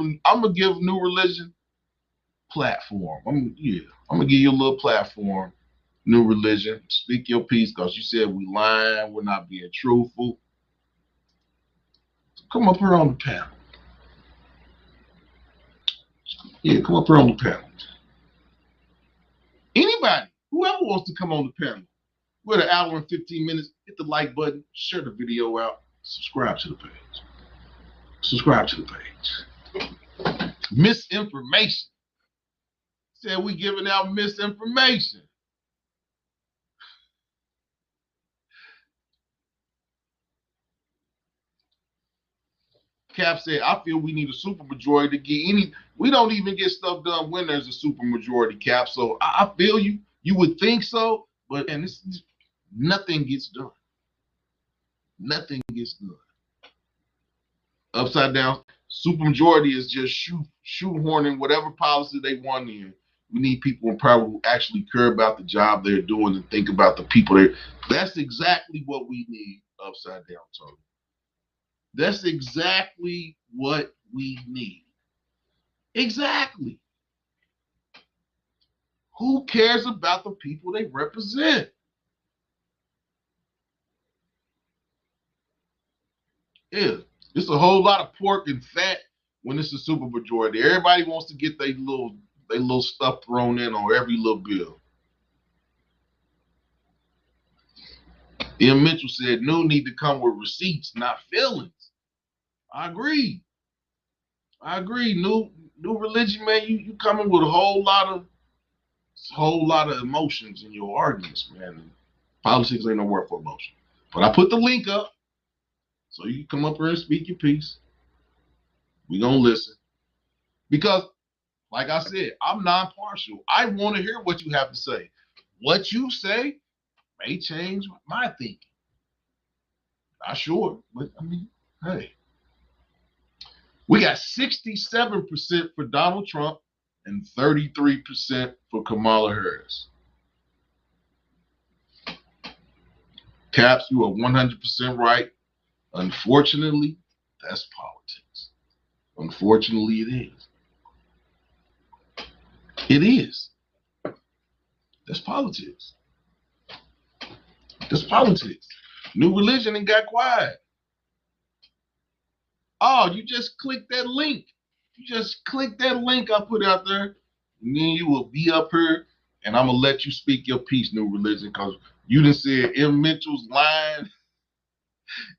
New Religion platform. I'm gonna give you a little platform. New Religion, speak your piece, because you said we lying, we're not being truthful. Come up here on the panel. Yeah, come up here on the panel. Anybody, whoever wants to come on the panel. We're at an hour and 15 minutes. Hit the like button, share the video out, subscribe to the page. Subscribe to the page. Misinformation. Said we giving out misinformation. Cap said, I feel we need a supermajority to get any. We don't even get stuff done when there's a supermajority, Cap. So I feel you. You would think so, but and nothing gets done. Nothing gets done. Upside down, supermajority is just shoehorning whatever policy they want in. We need people in power who actually care about the job they're doing and think about the people there. That's exactly what we need, upside down, Tony. That's exactly what we need. Exactly. Who cares about the people they represent? Yeah, it's a whole lot of pork and fat when it's a supermajority. Everybody wants to get their little stuff thrown in on every little bill. Ian Mitchell said, "New need to come with receipts, not feelings." I agree. New Religion, man. You coming with a whole lot of emotions in your arguments, man. Politics ain't nowhere for emotion. But I put the link up so you can come up here and speak your piece. We gonna listen because, like I said, I'm non-partial. I want to hear what you have to say. What you say may change my thinking. Not sure, but I mean, hey. We got 67% for Donald Trump and 33% for Kamala Harris. Caps, you are 100% right. Unfortunately, that's politics. Unfortunately, it is. It is. That's politics. That's politics. New Religion ain't got quiet. Oh, you just click that link. You just click that link I put out there, and then you will be up here, and I'm gonna let you speak your piece, New Religion, because you done said M. Mitchell's lying.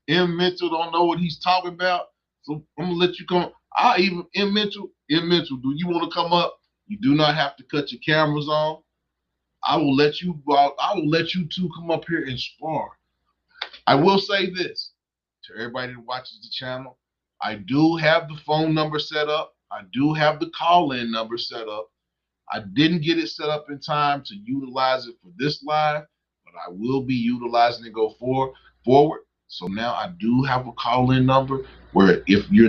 M. Mitchell don't know what he's talking about. So I'm gonna let you come. M. Mitchell, do you want to come up? You do not have to cut your cameras on. I will let you go out. I will let you two come up here and spar. I will say this to everybody that watches the channel. I do have the phone number set up. I do have the call-in number set up. I didn't get it set up in time to utilize it for this live, but I will be utilizing it go forward. So now I do have a call-in number where if you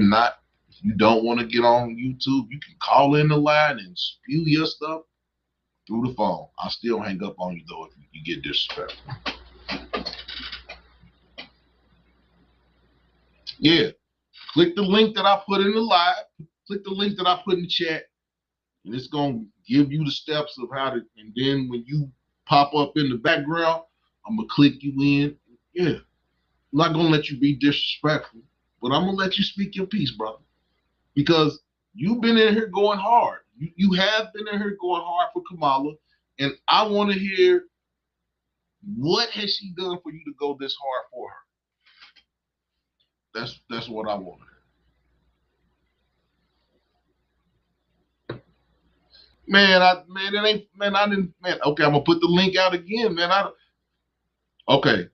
don't want to get on YouTube, you can call in the line and spew your stuff through the phone. I'll still hang up on you though if you get disrespectful. Yeah, click the link that I put in the live. Click the link that I put in the chat, and it's gonna give you the steps of how to. And then when you pop up in the background, I'm gonna click you in. Yeah, I'm not gonna let you be disrespectful, but I'm gonna let you speak your piece, brother, because you've been in here going hard. You have been in here going hard for Kamala, and I want to hear what has she done for you to go this hard for her. That's what I want. Man, it ain't man. I didn't man. Okay, I'm gonna put the link out again, man. Okay,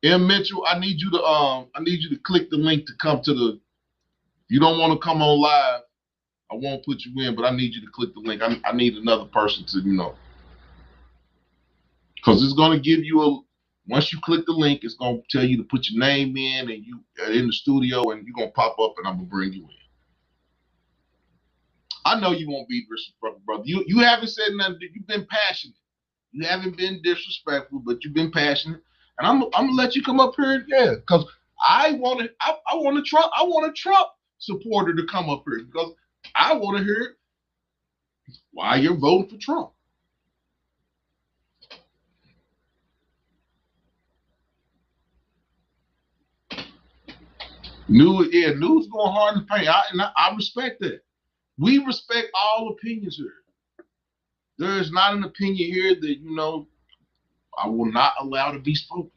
M Mitchell, I need you to click the link to come to the. You don't want to come on live. I won't put you in, but I need you to click the link. I need another person to because it's gonna give you a. Once you click the link, it's gonna tell you to put your name in, and you are in the studio, and you're gonna pop up, and I'm gonna bring you in. I know you won't be disrespectful, brother. You haven't said nothing. You've been passionate. You haven't been disrespectful, but you've been passionate. And I'm gonna let you come up here, yeah, because I want a Trump supporter to come up here because I want to hear why you're voting for Trump. News going hard in the paint. I respect that. We respect all opinions here. There is not an opinion here that I will not allow to be spoken.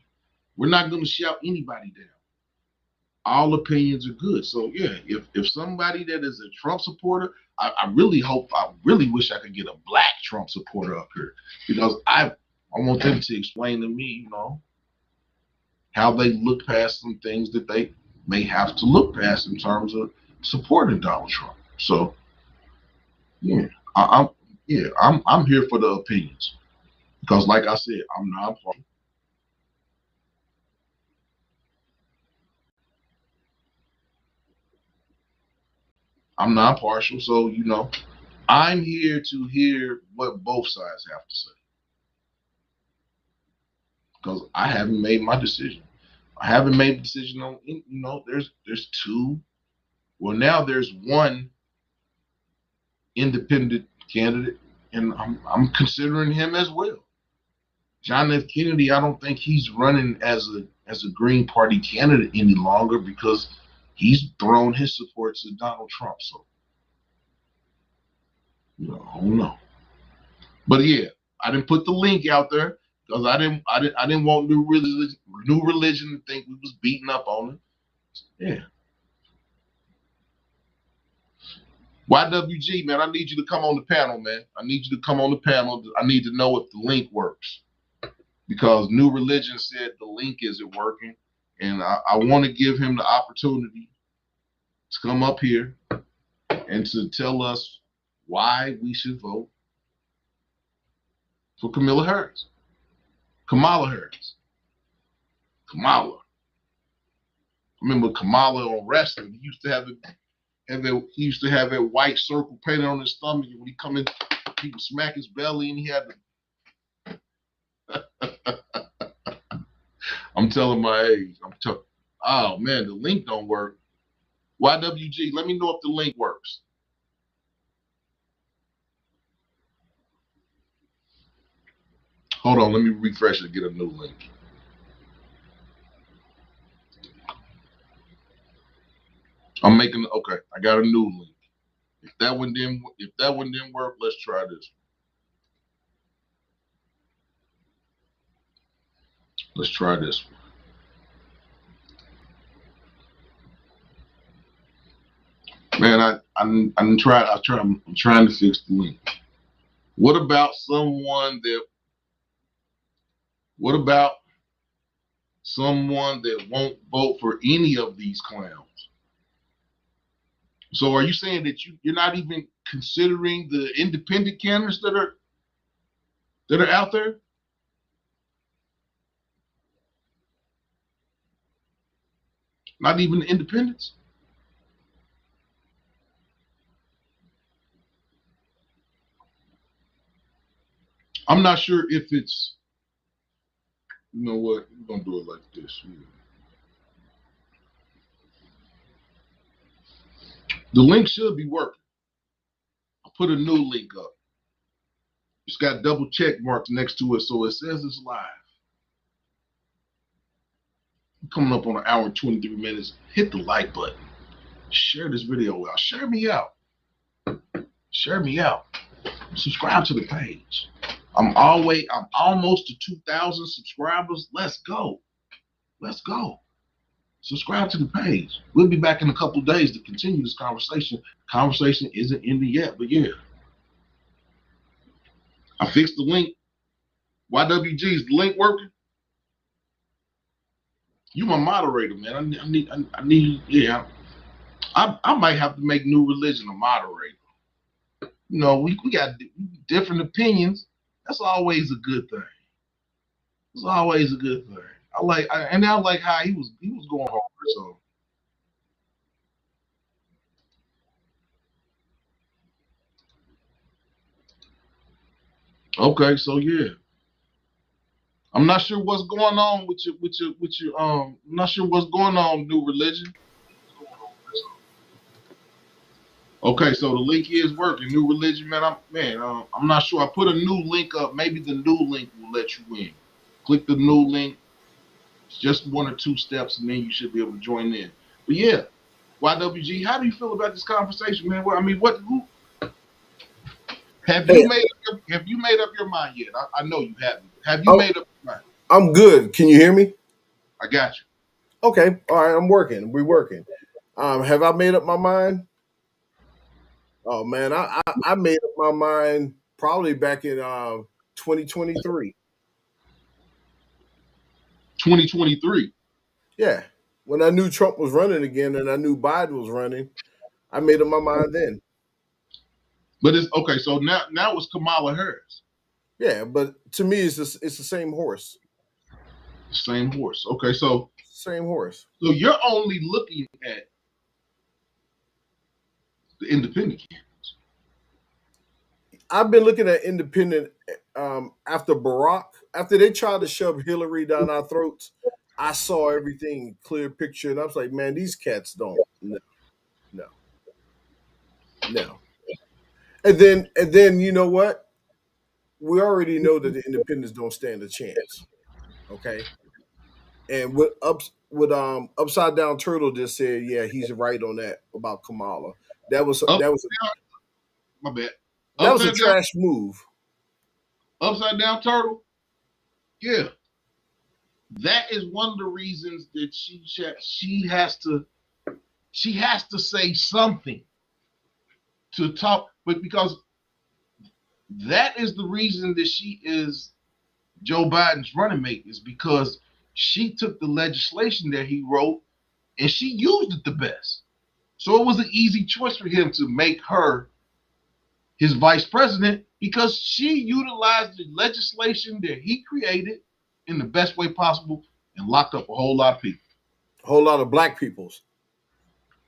We're not going to shout anybody down. All opinions are good. So yeah, if somebody that is a Trump supporter, I really wish I could get a black Trump supporter up here because I want them to explain to me, how they look past some things that they may have to look past in terms of supporting Donald Trump. So yeah, I'm here for the opinions because, like I said, I'm non-partisan. I'm non-partial, so I'm here to hear what both sides have to say because I haven't made my decision. I haven't made a decision on. There's two. Well, now there's one independent candidate, and I'm considering him as well. John F. Kennedy, I don't think he's running as a Green Party candidate any longer because he's thrown his support to Donald Trump. So, I don't know. But yeah, I didn't put the link out there because I didn't want New Religion to think we was beating up on it. Yeah. YWG, man, I need you to come on the panel, man. I need you to come on the panel. I need to know if the link works because New Religion said the link isn't working. And I want to give him the opportunity to come up here and to tell us why we should vote for Kamala Harris. Kamala Harris. Kamala. I remember Kamala on wrestling. He used to have that white circle painted on his stomach, and when he come in, he would smack his belly, and he had I'm telling my age. Oh man, the link don't work. YWG, let me know if the link works. Hold on, let me refresh it to get a new link. Okay, I got a new link. If that one didn't work, let's try this. Let's try this one. Man, I'm trying to fix the link. What about someone that won't vote for any of these clowns? So are you saying that you're not even considering the independent candidates that are out there? Not even the independents? I'm not sure if it's, you know what, we're gonna do it like this. The link should be working. I put a new link up. It's got double check marks next to it, so it says it's live. Coming up on an hour and 23 minutes. Hit the like button. Share this video out. Share me out. Share me out. Subscribe to the page. I'm almost to 2,000 subscribers. Let's go. Let's go. Subscribe to the page. We'll be back in a couple days to continue this conversation. Conversation isn't ended yet, but yeah. I fixed the link. YWG, is the link working? You my moderator, man. I need, yeah. I might have to make New Religion a moderator. You know, we got different opinions. That's always a good thing. It's always a good thing. I like how he was going hard. So okay, so yeah. I'm not sure what's going on with your I'm not sure what's going on, New Religion. Okay, so the link is working. New Religion, man. I'm not sure. I put a new link up. Maybe the new link will let you in. Click the new link. It's just 1 or 2 steps, and then you should be able to join in. But yeah, YWG, how do you feel about this conversation, man? Well, I mean, have you made up your mind yet? I know you haven't. Have you made up your mind? I'm good. Can you hear me? I got you. Okay. All right. I'm working. We're working. Have I made up my mind? Oh man, I made up my mind probably back in 2023. 2023. Yeah. When I knew Trump was running again and I knew Biden was running, I made up my mind then. But it's okay, so now it's Kamala Harris. Yeah, but to me it's the same horse. Same horse. Okay, so same horse. So you're only looking at the independent candidates. I've been looking at independent after Barack, after they tried to shove Hillary down our throats. I saw everything clear picture, and I was like, man, these cats don't. No. And then you know what? We already know that the independents don't stand a chance. Okay. And what Upside Down Turtle just said, yeah, he's right on that about Kamala. That was my bad. That was a trash move. Upside Down Turtle. Yeah. That is one of the reasons that she has to say something to talk, but because that is the reason that she is Joe Biden's running mate, is because she took the legislation that he wrote and she used it the best. So it was an easy choice for him to make her his vice president because she utilized the legislation that he created in the best way possible and locked up a whole lot of people. A whole lot of black peoples.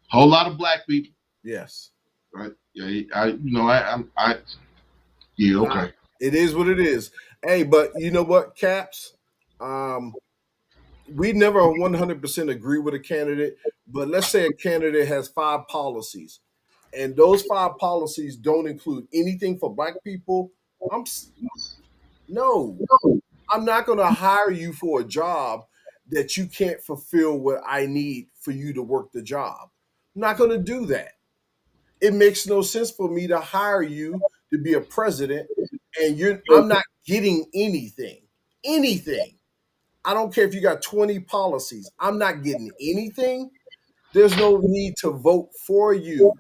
Whole lot of black people. Yes. Right. Yeah. Yeah. Okay. It is what it is. Hey, but you know what, Caps? We never 100% agree with a candidate, but let's say a candidate has 5 policies, and those 5 policies don't include anything for black people. I'm not going to hire you for a job that you can't fulfill what I need for you to work the job. I'm not going to do that. It makes no sense for me to hire you to be a president and I'm not getting anything. Anything. I don't care if you got 20 policies. I'm not getting anything. There's no need to vote for you.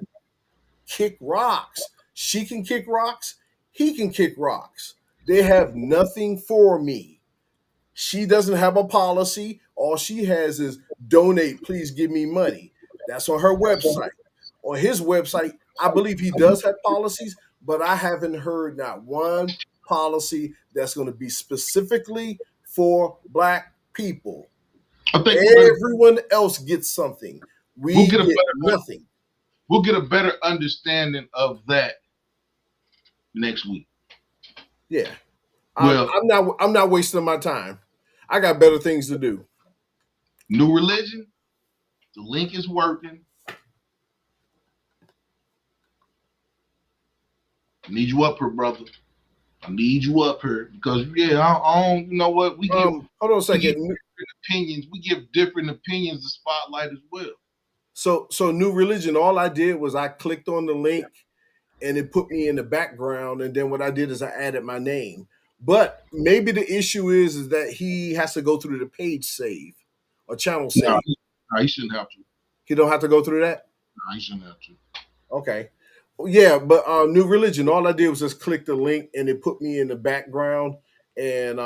Kick rocks. She can kick rocks. He can kick rocks. They have nothing for me. She doesn't have a policy. All she has is donate, please give me money. That's on her website. On his website, I believe he does have policies, but I haven't heard not one policy that's going to be specifically for black people. I think everyone else gets something. We'll get nothing. We'll get a better understanding of that next week. Yeah. Well, I'm not wasting my time. I got better things to do. New Religion, the link is working. I need you up here, brother. I need you up here because I don't. You know what? Hold on a We give second. different opinions. We give different opinions the spotlight as well. So New Religion, all I did was I clicked on the link and it put me in the background. And then what I did is I added my name. But maybe the issue is that he has to go through the page save or channel No, save. no, you shouldn't have to. He don't have to go through that? No, you shouldn't have to. Okay. Yeah, but New Religion, all I did was just click the link and it put me in the background and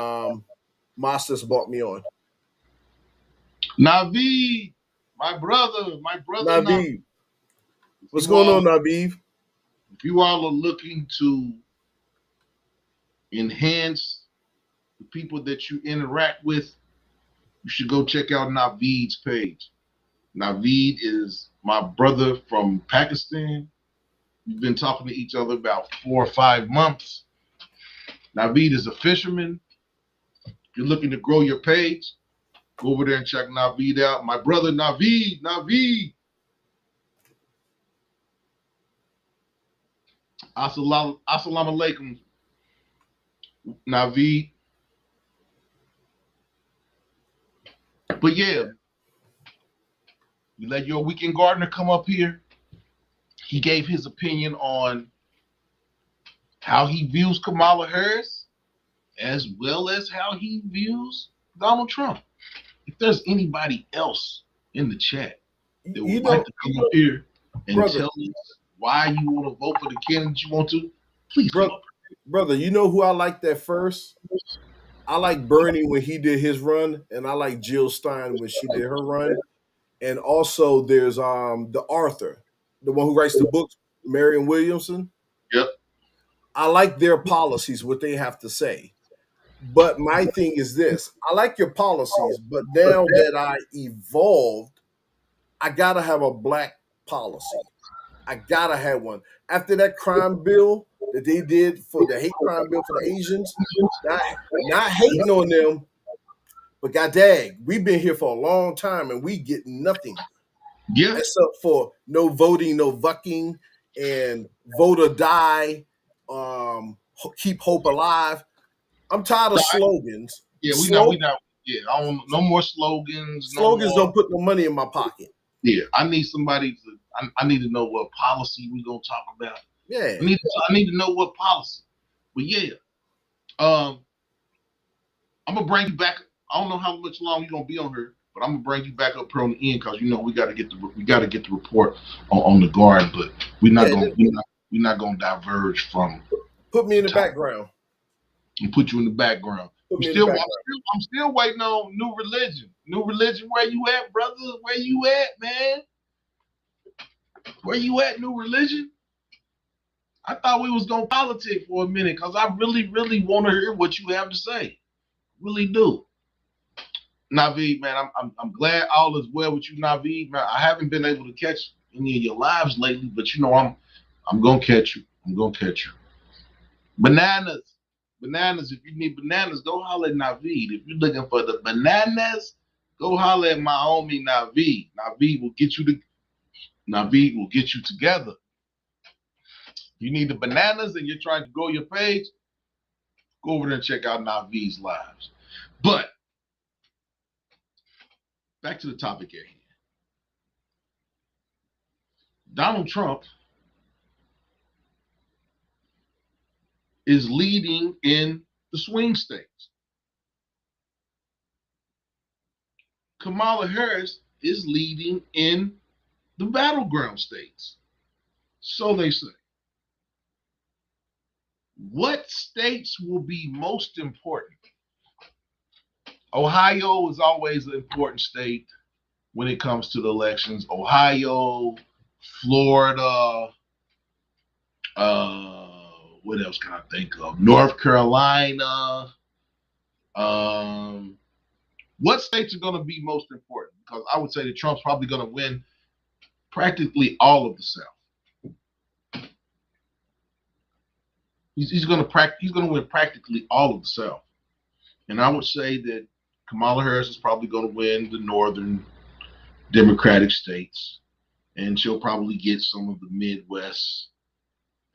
Masters brought me on. Naveed, my brother, Naveed. Naveed. What's going on, Naveed? If you all are looking to enhance the people that you interact with, you should go check out Naveed's page. Naveed is my brother from Pakistan. We've been talking to each other about 4 or 5 months. Naveed is a fisherman. If you're looking to grow your page, go over there and check Naveed out. My brother Naveed. Assalamu alaikum, Naveed. But yeah, we let your weekend gardener come up here. He gave his opinion on how he views Kamala Harris, as well as how he views Donald Trump. If there's anybody else in the chat that would like to come up here and tell us why you want to vote for the candidate you want to, please come up. Brother, you know who I liked at first? I like Bernie when he did his run, and I like Jill Stein when she did her run. And also there's the Arthur, the one who writes the books, Marion Williamson. Yep. I like their policies, what they have to say. But my thing is this: I like your policies, but now that I evolved, I gotta have a black policy. I gotta have one. After that crime bill that they did for the hate crime bill for the Asians, not hating on them, but god dang, we've been here for a long time and we get nothing. Yeah. Except for no voting, no vucking, and vote or die, keep hope alive. I'm tired of slogans. Yeah, we not. Yeah, no more slogans. Slogans don't put no money in my pocket. Yeah, I need somebody to. I need to know what policy we gonna talk about. Yeah, I need to know what policy. But yeah, I'm gonna bring you back. I don't know how much long you're gonna be on here, but I'm gonna bring you back up here on the end because we got to get the report on the guard. But we're not gonna diverge from. Put me in the background. And put you in the background. I'm still waiting on New Religion. New Religion, where you at, brother? Where you at, man? Where you at, New Religion? I thought we was gonna politic for a minute because I really, really want to hear what you have to say. Really do. Naveed, man, I'm glad all is well with you, Naveed, man. I haven't been able to catch any of your lives lately, but I'm gonna catch you. I'm gonna catch you. Bananas. If you need bananas, go holler at Naveed. If you're looking for the bananas, go holler at my homie Naveed. Naveed will get you together. If you need the bananas and you're trying to grow your page, go over there and check out Naveed's lives. But back to the topic at hand. Donald Trump is leading in the swing states. Kamala Harris is leading in the battleground states. So they say. What states will be most important? Ohio is always an important state when it comes to the elections. Ohio, Florida, what else can I think of? North Carolina. What states are going to be most important? Because I would say that Trump's probably going to win practically all of the South. He's going to win practically all of the South. And I would say that Kamala Harris is probably going to win the northern Democratic states, and she'll probably get some of the Midwest.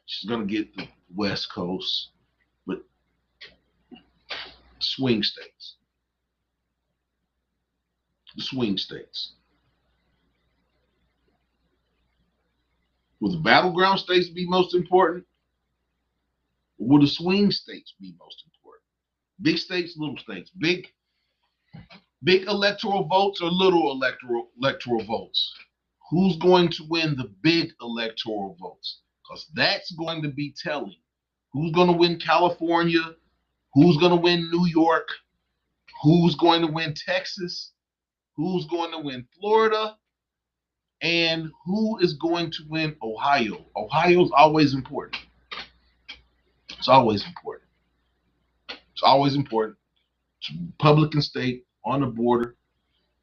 She's going to get the West Coast, but swing states. The swing states. Will the battleground states be most important? Or will the swing states be most important? Big states, little states. Big electoral votes or little electoral votes? Who's going to win the big electoral votes? Because that's going to be telling. Who's going to win California? Who's going to win New York? Who's going to win Texas? Who's going to win Florida? And who is going to win Ohio? Ohio is always important. It's always important. It's always important. It's a Republican state on the border.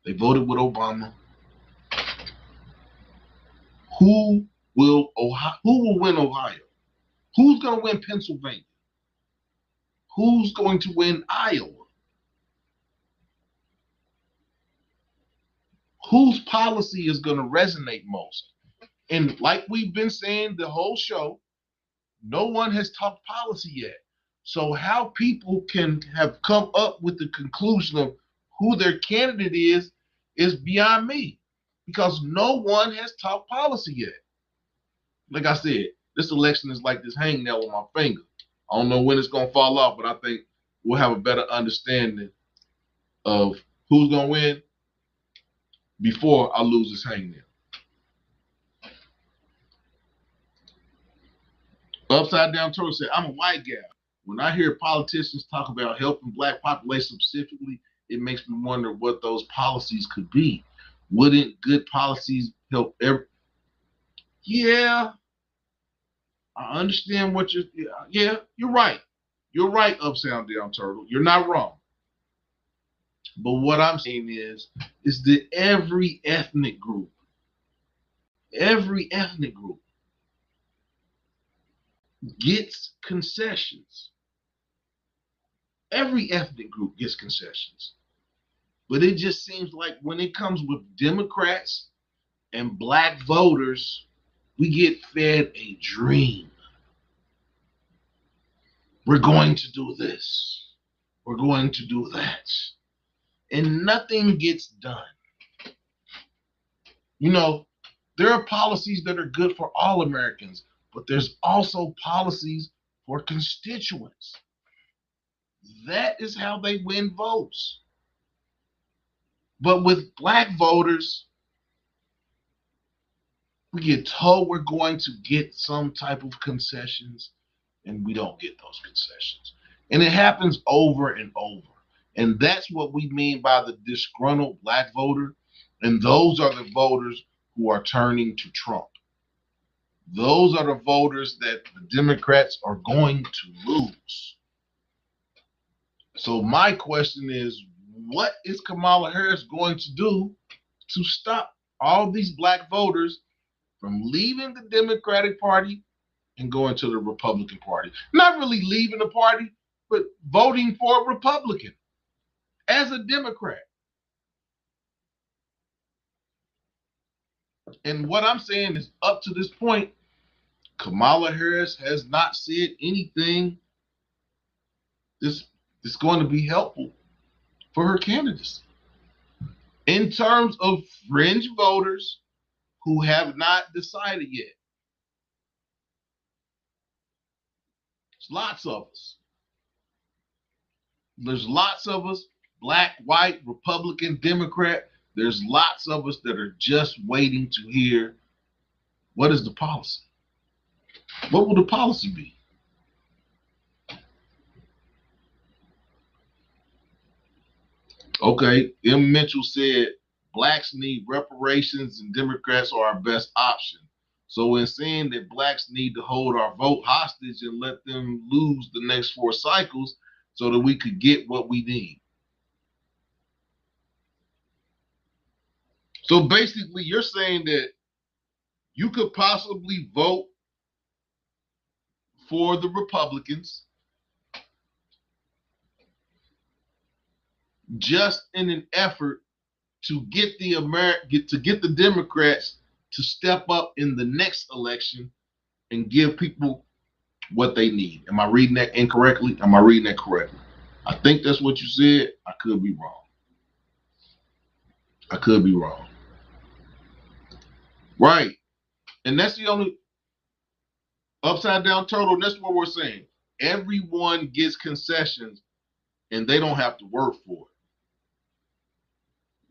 They voted with Obama. Who will win Ohio? Who's going to win Pennsylvania? Who's going to win Iowa? Whose policy is going to resonate most? And like we've been saying the whole show, no one has talked policy yet. So how people can have come up with the conclusion of who their candidate is beyond me, because no one has talked policy yet. Like I said, this election is like this hangnail on my finger. I don't know when it's going to fall off, but I think we'll have a better understanding of who's going to win before I lose this hangnail. Upside Down Turtle said, I'm a white guy. When I hear politicians talk about helping black population specifically, it makes me wonder what those policies could be. Wouldn't good policies help Yeah, I understand what you're right. You're right, Upside Down Turtle. You're not wrong. But what I'm saying is that every ethnic group gets concessions. Every ethnic group gets concessions. But it just seems like when it comes with Democrats and black voters, we get fed a dream. We're going to do this. We're going to do that. And nothing gets done. You know, there are policies that are good for all Americans, but there's also policies for constituents. That is how they win votes. But with black voters, we get told we're going to get some type of concessions, and we don't get those concessions. And it happens over and over. And that's what we mean by the disgruntled black voter. And those are the voters who are turning to Trump. Those are the voters that the Democrats are going to lose. So my question is, what is Kamala Harris going to do to stop all these black voters from leaving the Democratic Party and going to the Republican Party? Not really leaving the party, but voting for a Republican as a Democrat. And what I'm saying is, up to this point, Kamala Harris has not said anything that's going to be helpful for her candidacy. In terms of fringe voters who have not decided yet, there's lots of us. There's lots of us, black, white, Republican, Democrat. There's lots of us that are just waiting to hear, what is the policy? What will the policy be? Okay, M. Mitchell said, blacks need reparations and Democrats are our best option. So in saying that blacks need to hold our vote hostage and let them lose the next 4 cycles so that we could get what we need. So basically, you're saying that you could possibly vote for the Republicans just in an effort to get the Democrats to step up in the next election and give people what they need. Am I reading that incorrectly? Am I reading that correctly? I think that's what you said. I could be wrong. I could be wrong. Right. And that's the only upside down turtle. And that's what we're saying. Everyone gets concessions and they don't have to work for it.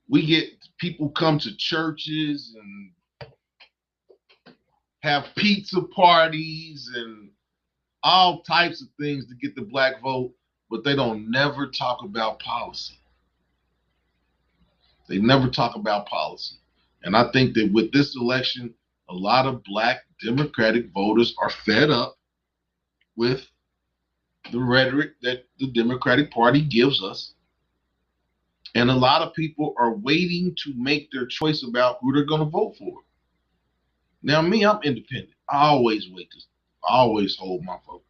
We get people come to churches and have pizza parties and all types of things to get the black vote, but they don't never talk about policy. They never talk about policy. And I think that with this election, a lot of black Democratic voters are fed up with the rhetoric that the Democratic Party gives us. And a lot of people are waiting to make their choice about who they're going to vote for. Now, me, I'm independent. I always hold my vote.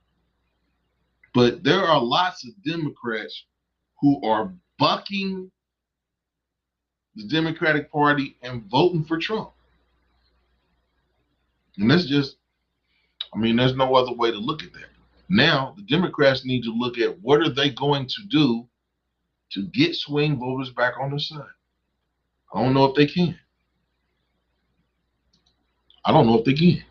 But there are lots of Democrats who are bucking the Democratic Party and voting for Trump. And that's just, there's no other way to look at that. Now, the Democrats need to look at what are they going to do to get swing voters back on their side. I don't know if they can. I don't know if they can.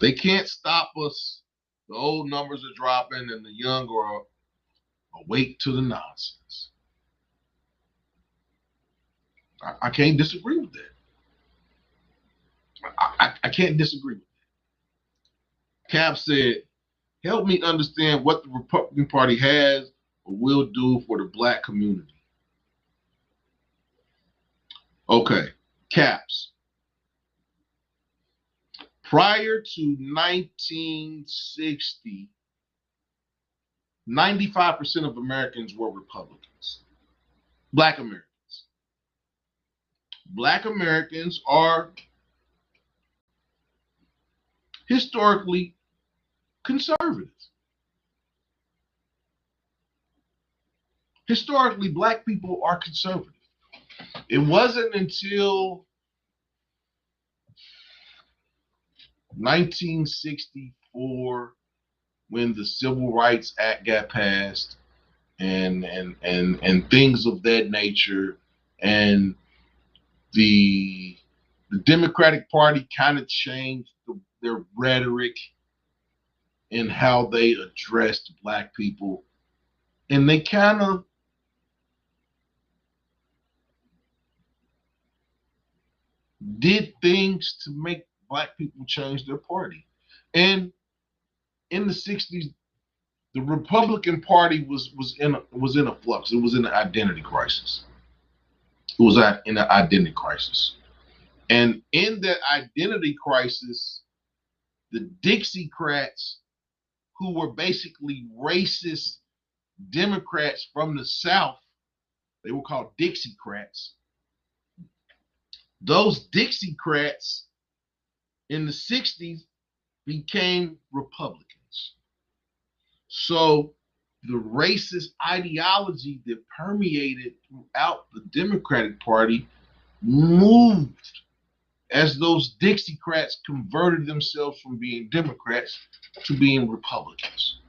They can't stop us. The old numbers are dropping and the young are awake to the nonsense. I can't disagree with that. I can't disagree with that. Cap said, help me understand what the Republican Party has or will do for the black community. Okay, Caps. Prior to 1960, 95% of Americans were Republicans. Black Americans. Black Americans are historically conservative. Historically, black people are conservative. It wasn't until 1964 when the Civil Rights Act got passed and things of that nature, and the Democratic Party kind of changed their rhetoric and how they addressed black people, and they kind of did things to make black people change their party. And in the 60s, the Republican Party was in a flux. It was in an identity crisis. It was in an identity crisis. And in that identity crisis, the Dixiecrats, who were basically racist Democrats from the South, they were called Dixiecrats. Those Dixiecrats in the 60s became Republicans. So the racist ideology that permeated throughout the Democratic Party moved as those Dixiecrats converted themselves from being Democrats to being Republicans.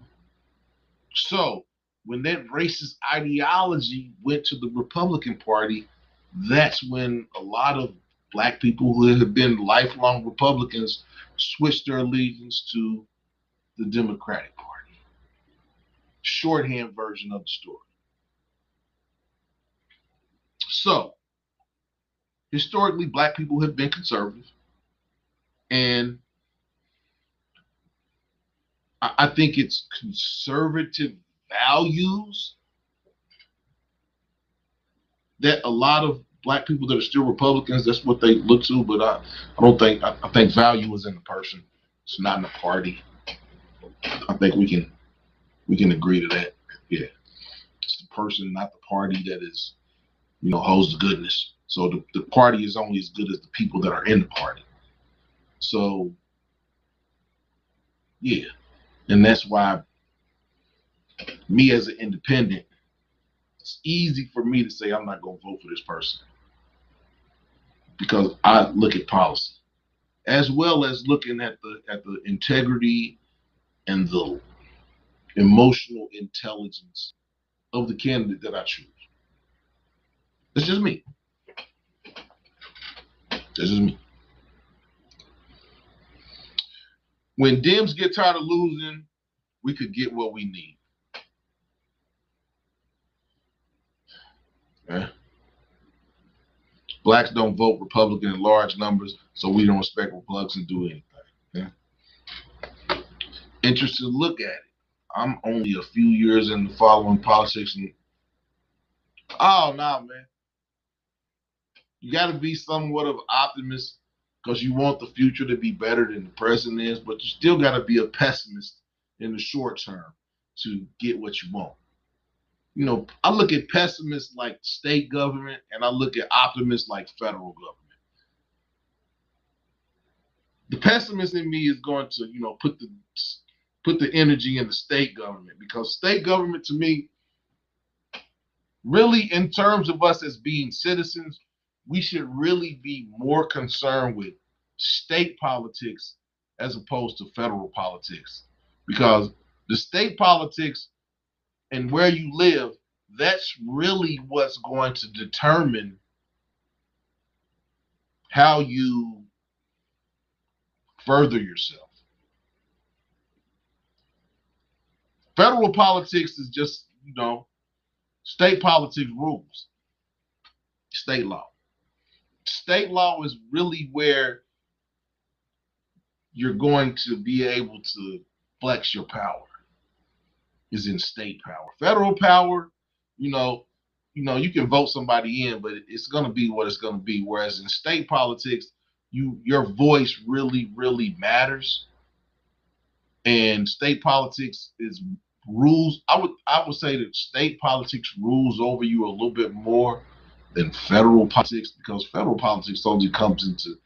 So when that racist ideology went to the Republican Party, that's when a lot of black people who have been lifelong Republicans switched their allegiance to the Democratic Party. Shorthand version of the story. So, historically, black people have been conservative, and I think it's conservative values that a lot of black people that are still Republicans, that's what they look to. But I think value is in the person. It's not in the party. I think we can agree to that. Yeah, it's the person, not the party, that is, holds the goodness. So the party is only as good as the people that are in the party. So yeah, And that's why me as an independent, it's easy for me to say I'm not going to vote for this person because I look at policy as well as looking at the integrity and the emotional intelligence of the candidate that I choose. That's just me. That's just me. When Dems get tired of losing, we could get what we need. Okay? Blacks don't vote Republican in large numbers, so we don't expect Republicans to do anything. Okay? Interested to look at it. I'm only a few years into following politics, and oh no, man. You got to be somewhat of an optimist because you want the future to be better than the present is, but you still got to be a pessimist in the short term to get what you want. You know, I look at pessimists like state government, and I look at optimists like federal government. The pessimist in me is going to, you know, put the energy in the state government, because state government to me, really, in terms of us as being citizens, we should really be more concerned with state politics as opposed to federal politics, because the state politics and where you live, that's really what's going to determine how you further yourself. Federal politics is just, you know, state politics rules, state law. State law is really where you're going to be able to flex your power, is in state power. Federal power, you know, you can vote somebody in, but it's going to be what it's going to be. Whereas in state politics, your voice really, really matters. And state politics is rules. I would say that state politics rules over you a little bit more than federal politics, because federal politics only comes into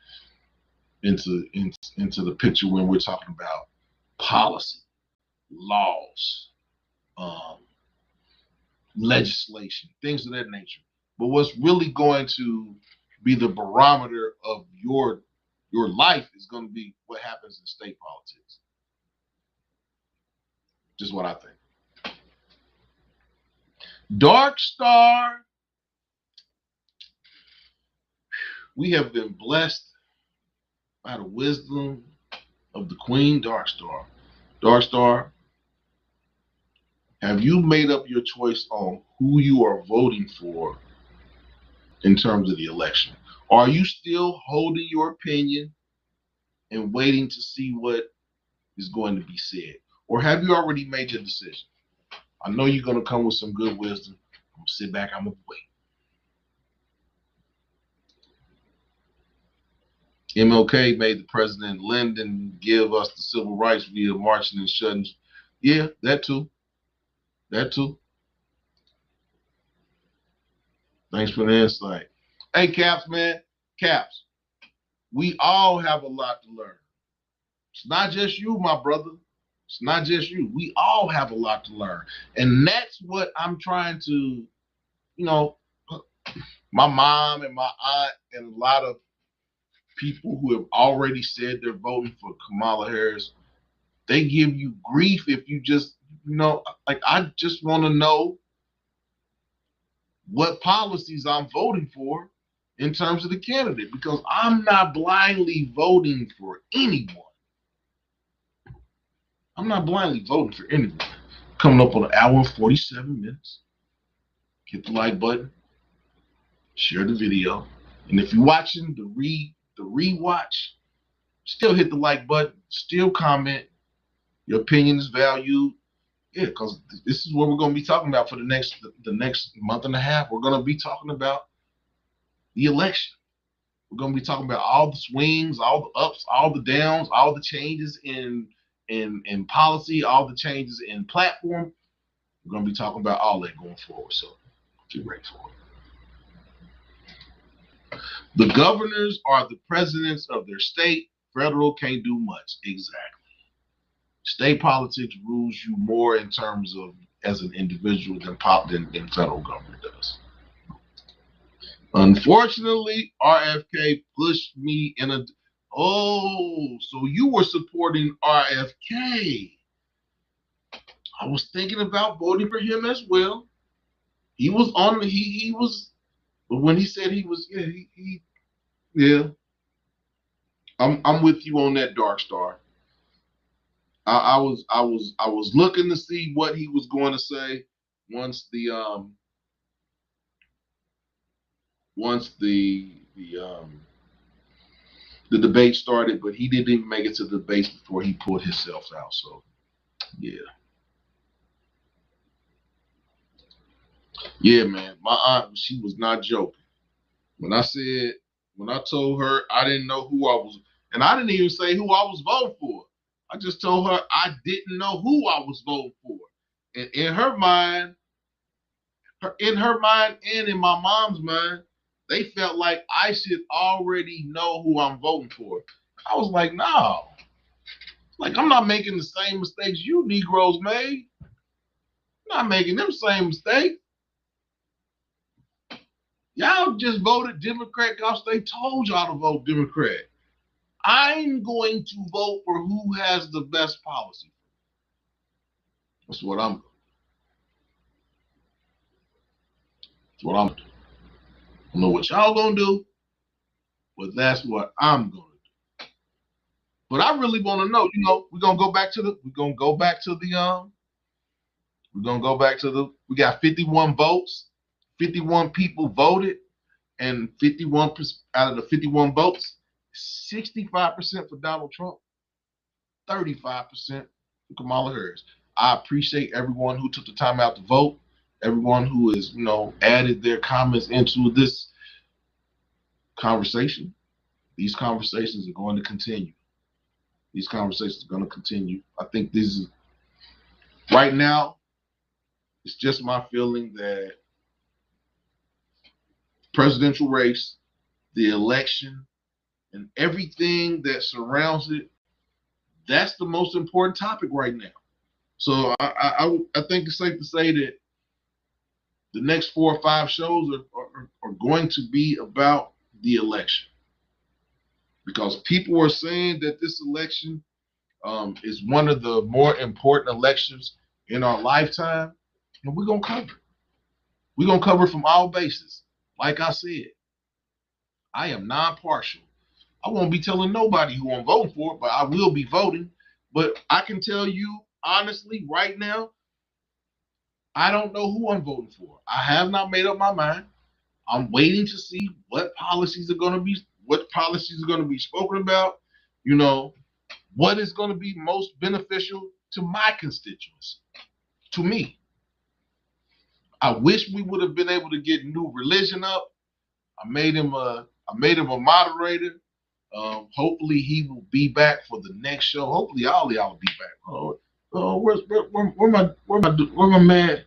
the picture when we're talking about policy, laws, legislation, things of that nature. But what's really going to be the barometer of your life is going to be what happens in state politics. Just what I think. Dark Star, we have been blessed by the wisdom of the Queen Dark Star. Dark Star, have you made up your choice on who you are voting for in terms of the election? Are you still holding your opinion and waiting to see what is going to be said? Or have you already made your decision? I know you're going to come with some good wisdom. I'm going to sit back, I'm going to wait. MLK made the president Lyndon give us the civil rights via marching and shutting. Yeah, that too. That too. Thanks for the insight. Hey, Caps, man. Caps, we all have a lot to learn. It's not just you, my brother. It's not just you. We all have a lot to learn. And that's what I'm trying to, you know, my mom and my aunt and a lot of people who have already said they're voting for Kamala Harris, they give you grief if you just, you know, like, I just want to know what policies I'm voting for in terms of the candidate, because I'm not blindly voting for anyone. I'm not blindly voting for anyone. Coming up on an hour and 47 minutes. Hit the like button, share the video, and if you're watching the rewatch, still hit the like button, still comment. Your opinion is valued. Yeah, because this is what we're going to be talking about for the next month and a half. We're going to be talking about the election. We're going to be talking about all the swings, all the ups, all the downs, all the changes in policy, all the changes in platform. We're going to be talking about all that going forward. So get ready for it. The governors are the presidents of their state. Federal can't do much. Exactly. State politics rules you more in terms of as an individual than federal government does. Unfortunately, RFK pushed me in a. Oh, so you were supporting RFK. I was thinking about voting for him as well. He was on. He was. But when he said he was, yeah, yeah. I'm with you on that, Dark Star. I was looking to see what he was going to say once the debate started, but he didn't even make it to the debate before he pulled himself out. So yeah, man. My aunt, she was not joking. When I told her I didn't know who I was, and I didn't even say who I was voting for. I just told her I didn't know who I was voting for. And in her mind and in my mom's mind, they felt like I should already know who I'm voting for. I was like, no. Like, I'm not making the same mistakes you Negroes made. I'm not making them same mistakes. Y'all just voted Democrat because they told y'all to vote Democrat. I'm going to vote for who has the best policy. That's what I'm doing. That's what I'm doing. I don't know what y'all gonna do, but that's what I'm gonna do. But I really want to know, we're gonna go back to the we got 51 votes, 51 people voted, and 51 out of the 51 votes, 65% for Donald Trump, 35% for Kamala Harris. I appreciate everyone who took the time out to vote, everyone who has, added their comments into this conversation. These conversations are going to continue. I think this is, right now, it's just my feeling that presidential race, the election, and everything that surrounds it, that's the most important topic right now. So I think it's safe to say that the next 4 or 5 shows are going to be about the election, because people are saying that this election is one of the more important elections in our lifetime, and we're gonna cover it. We're gonna cover it from all bases. Like I said, I am non-partial. I won't be telling nobody who I'm voting for, but I will be voting. But I can tell you honestly, right now, I don't know who I'm voting for. I have not made up my mind. I'm waiting to see what policies are going to be spoken about. What is going to be most beneficial to my constituents, to me. I wish we would have been able to get New Religion up. I made him a moderator. Hopefully he will be back for the next show. Hopefully all y'all will be back. Where my man?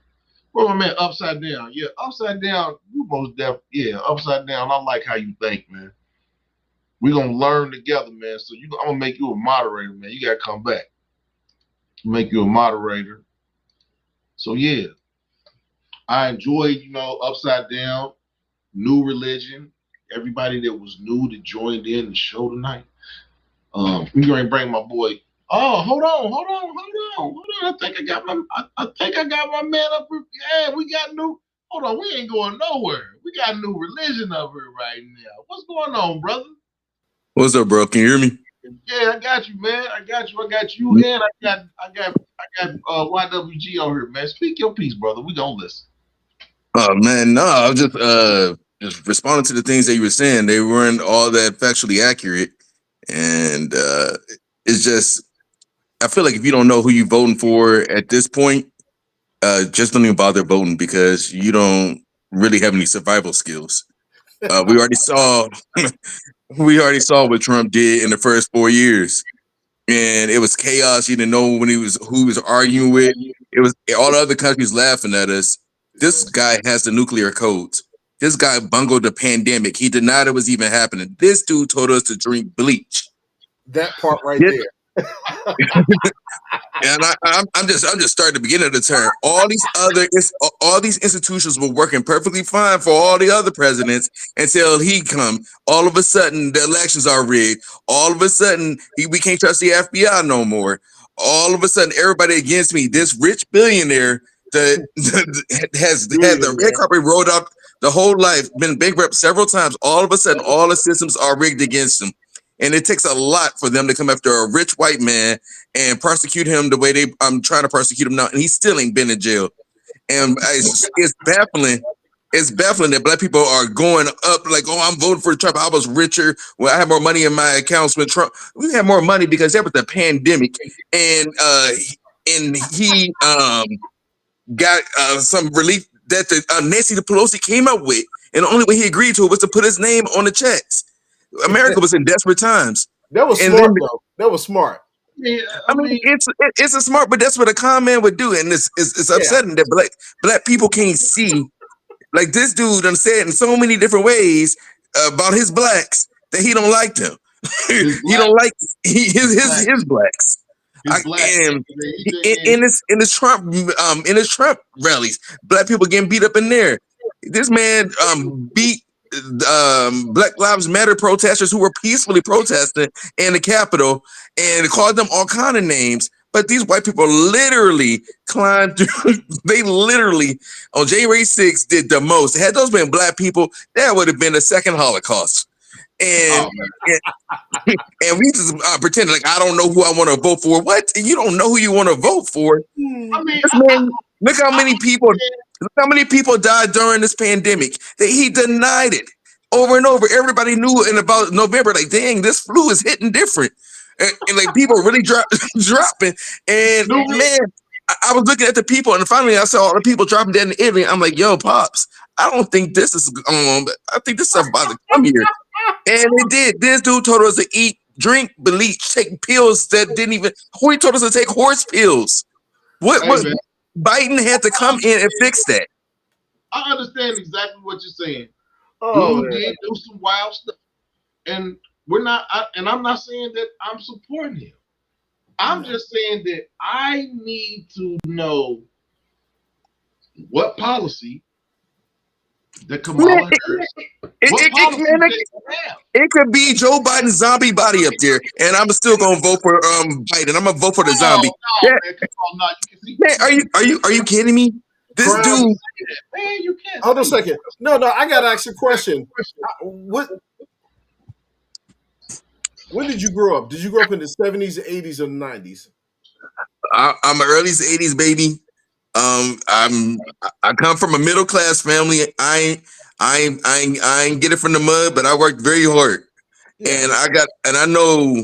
Where my man Upside Down? Yeah, Upside Down. You most definitely. Yeah, Upside Down. I like how you think, man. We're gonna learn together, man. So I'm gonna make you a moderator, man. You gotta come back. Make you a moderator. So yeah, I enjoyed, Upside Down, New Religion, everybody that was new that joined in the show tonight. We're gonna bring my boy. Oh, hold on. I think I got my man up here. Yeah, we got new. Hold on, we ain't going nowhere. We got New Religion up here right now. What's going on, brother? What's up, bro? Can you hear me? Yeah, I got you, man. I got you, and I got YWG on here, man. Speak your piece, brother. We gonna listen. Oh man, no, I was just responding to the things that you were saying. They weren't all that factually accurate, and it's just, I feel like if you don't know who you're voting for at this point, just don't even bother voting, because you don't really have any survival skills. We already saw what Trump did in the first 4 years, and it was chaos. You didn't know who he was arguing with. It was all the other countries laughing at us. This guy has the nuclear codes. This guy bungled the pandemic. He denied it was even happening. This dude told us to drink bleach. That part right there. And I'm just starting the beginning of the term. All these institutions were working perfectly fine for all the other presidents until he come. All of a sudden, the elections are rigged. All of a sudden, we can't trust the FBI no more. All of a sudden, everybody against me. This rich billionaire that has had the red carpet rolled out the whole life, been bankrupt several times. All of a sudden, all the systems are rigged against him. And it takes a lot for them to come after a rich white man and prosecute him the way I'm trying to prosecute him now, and he still ain't been in jail. And it's baffling. It's baffling that black people are going up like, oh, I'm voting for Trump. I was richer. Well, I have more money in my accounts with Trump. We had more money because there was a pandemic, and he got some relief that the Nancy Pelosi came up with, and the only way he agreed to it was to put his name on the checks. America was in desperate times. That was And smart, then, though. That was smart. Yeah, I mean, it's a smart, but that's what a con man would do, and it's upsetting that black people can't see. Like this dude done said in so many different ways about his blacks that he don't like them. He don't like his blacks. And in his Trump rallies, black people getting beat up in there. This man beat Black Lives Matter protesters who were peacefully protesting in the Capitol and called them all kind of names. But these white people literally climbed through. They literally on January 6th did the most. Had those been black people, that would have been a second Holocaust. And and we just pretend like I don't know who I want to vote for. What? You don't know who you want to vote for? I mean, This man, look how many people. Look how many people died during this pandemic. That he denied it over and over. Everybody knew in about November, like, dang, this flu is hitting different, and like people really dropping. And man, I was looking at the people, and finally I saw all the people dropping dead in Italy. I'm like, yo, pops, I don't think this is. I think this stuff about to come here. And it did. This dude told us to eat, drink bleach, take pills that didn't even. Who he told us to take horse pills? What? Biden had to come in and fix that. I understand exactly what you're saying. Oh, Dude did do some wild stuff, and we're not. I'm not saying that I'm supporting him. I'm just saying that I need to know what policy that Kamala Harris. It could be Joe Biden's zombie body up there, and I'm still gonna vote for Biden. I'm gonna vote for the zombie. No, man, come on, no, you can see. Man, are you kidding me? This dude. Man, you can't. Hold on a second. No, I gotta ask you a question. When did you grow up? Did you grow up in the 70s, 80s, or 90s? I'm an early 80s baby. I come from a middle class family. I ain't get it from the mud, but I worked very hard, and I know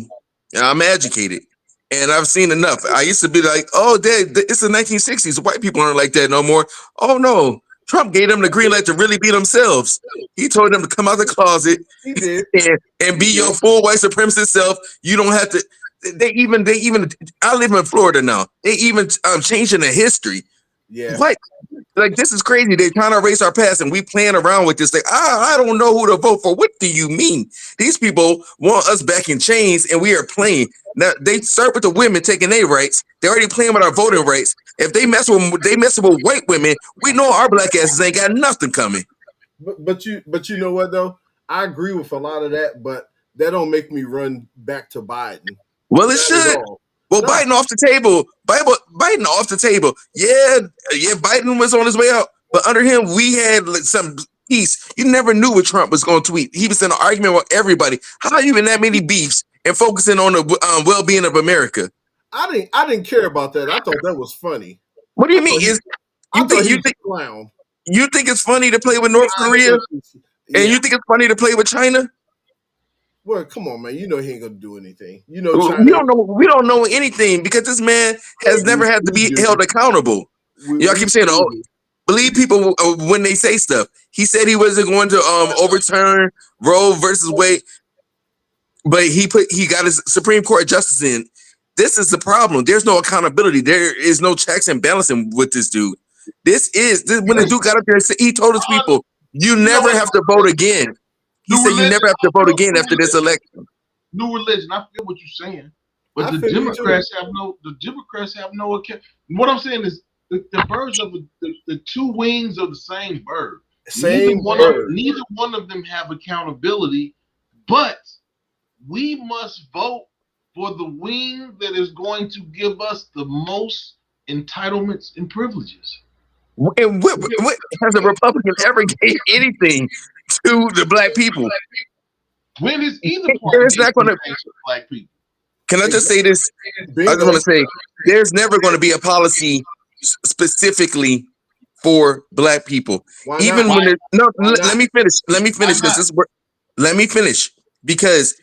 I'm educated, and I've seen enough. I used to be like, oh, it's the 1960s. White people aren't like that no more. Oh no, Trump gave them the green light to really be themselves. He told them to come out the closet. He did. and be your full white supremacist self. You don't have to. They even. I live in Florida now. They even changing the history. Yeah. What? Like, this is crazy. They're trying to erase our past, and we playing around with this. Like, I don't know who to vote for. What do you mean? These people want us back in chains, and we are playing. Now, they start with the women taking their rights. They're already playing with our voting rights. If they mess with white women, we know our black asses ain't got nothing coming. But you know what, though? I agree with a lot of that, but that don't make me run back to Biden. Well, it should. Well, no. Biden off the table. Biden off the table. Yeah, Biden was on his way out. But under him, we had some peace. You never knew what Trump was going to tweet. He was in an argument with everybody. How are you in that many beefs and focusing on the well-being of America? I didn't care about that. I thought that was funny. What do you mean? You think it's funny to play with North Korea? Yeah. And you think it's funny to play with China? Well, come on, man. You know he ain't gonna do anything. You know, China, we don't know anything because this man has never had to be held accountable. Y'all keep saying, "Oh, believe people when they say stuff." He said he wasn't going to overturn Roe versus Wade, but he got his Supreme Court justice in. This is the problem. There's no accountability. There is no checks and balancing with this dude. This when the dude got up there and said, he told his people, "You never have to vote again." He said you never have to vote again after this election. New religion. I feel what you're saying. But I the feel you too. Democrats have no account. What I'm saying is the birds of the two wings of the same bird. Same bird. Neither one of them have accountability, but we must vote for the wing that is going to give us the most entitlements and privileges. And what has a Republican ever gave anything to the black people? When is either party There's gave not going to. anything to black people? Can I just say this? I just Bingo. want to say there's never going to be a policy specifically for black people. Why Even not? when there's no, Why let not? me finish. Let me Why finish because not? this is where. Let me finish because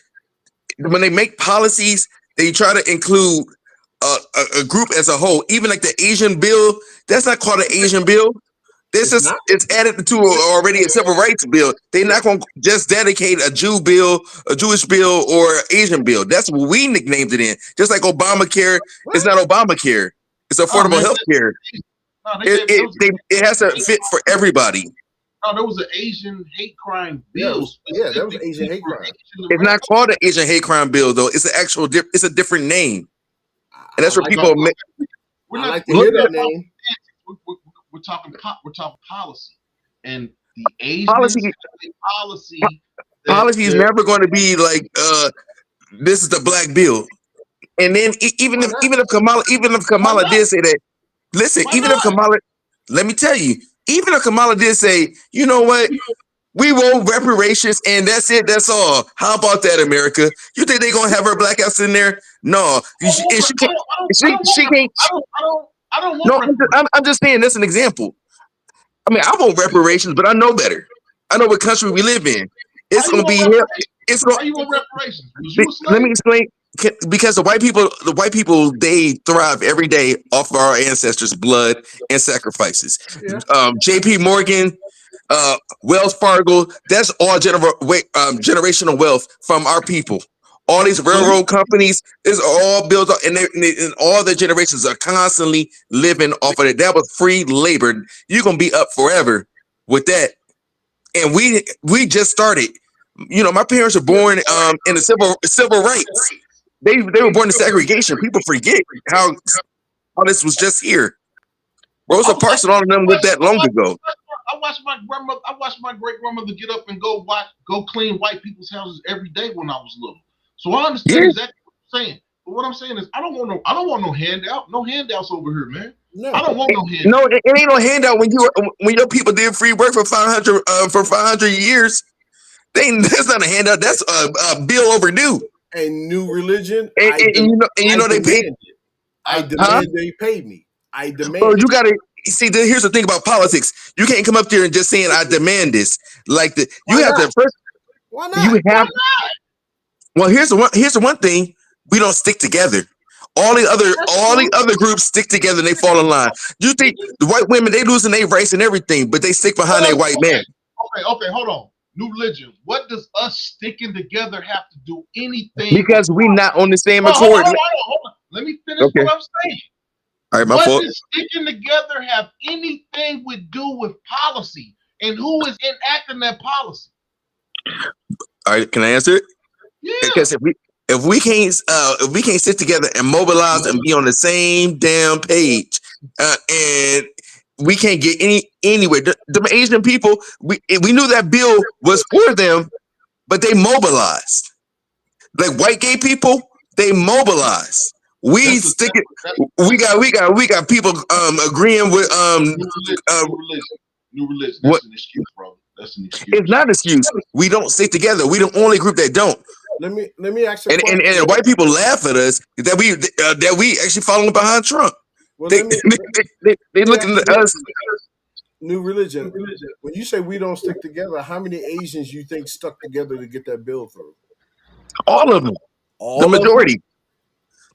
when they make policies, they try to include a group as a whole. Even like the Asian bill, that's not called an Asian bill. This It's is not. it's added to already a civil rights bill. They're not going to just dedicate a Jew bill, a Jewish bill, or Asian bill. That's what we nicknamed it in. Just like Obamacare, it's What? not Obamacare. It's Oh affordable man, health care. no, they It gave it they, it has to fit for everybody. no, there was an Asian hate crime Yeah, bill that was Asian specifically hate for crime. Asian It's not Americans. called an Asian hate crime bill though. It's an actual. It's a different name, and I that's where like No, people to, we're I not. like to look hear at that name. We're talking. We're talking policy, and the policy. Asians have a policy that Policy is never going to be like this is the black bill. And then Why not? even if why Kamala not? did say that, listen, Why even if not? Kamala, let me tell you, even if Kamala did say, you know what, we want reparations and that's it, that's all. How about that, America? You think they're gonna have her blackouts in there? No, I don't want. and she can't. I don't She want. can't. I don't want No, reparations. I'm just saying that's an example. I mean, I want reparations, but I know better. I know what country we live in. How It's you gonna want be here. reparations? It's going. How you want reparations? Was you a Let me slave? explain. Because the white people, they thrive every day off of our ancestors' blood and sacrifices. Yeah. J.P. Morgan, Wells Fargo, that's all generational wealth from our people. All these So you railroad companies is all built up, and all the generations are constantly living off of it. That was free labor. You're gonna be up forever with that. And we just started. You know, my parents were born in the civil rights. They were born in segregation. People forget how this was just here. I, Rosa I, Parks and all of them lived that long ago. I watched my grandmother. I watched my great grandmother get up and go clean white people's houses every day when I was little. So I understand Yeah. exactly what you're saying. But what I'm saying is, I don't want no handout. No handouts over here, man. No. I don't want no handout. No, it ain't no handout when your people did free work for 500 years. That's not a handout. That's a bill overdue. A new religion. And you I know they pay. demand it. I Huh? demand they pay me. I Well, demand you it. gotta see. Here's the thing about politics. You can't come up there and just saying I demand this. Like you Why have not? to first. Why You not? have. Well, here's the one thing. We don't stick together. That's All the true. other groups stick together and they fall in line. You think the white women, they losing their rights and everything, but they stick behind their white man Okay. Hold on. New religion. What does us sticking together have to do anything with because we not on the same Hold accord. on. Let me finish Okay, what I'm saying. all right, my What fault. does sticking together have anything to do with policy? And who is enacting that policy? All right, can I answer it? Yeah. Because if we can't sit together and mobilize and be on the same damn page, and we can't get anywhere. The Asian people, we knew that bill was for them, but they mobilized. Like white gay people, they mobilize. We That's a stick it. that's We got people agreeing with new religion. uh New religion. New religion. what That's an excuse, brother. That's an it's excuse. not an excuse. We don't stick together. We the only group that don't. Let me ask a And question. white people laugh at us that we actually following behind Trump. Well, They they let me looking ask at you us. this. New religion. When you say we don't stick together, how many Asians you think stuck together to get that bill through? All of them. The All of them. majority.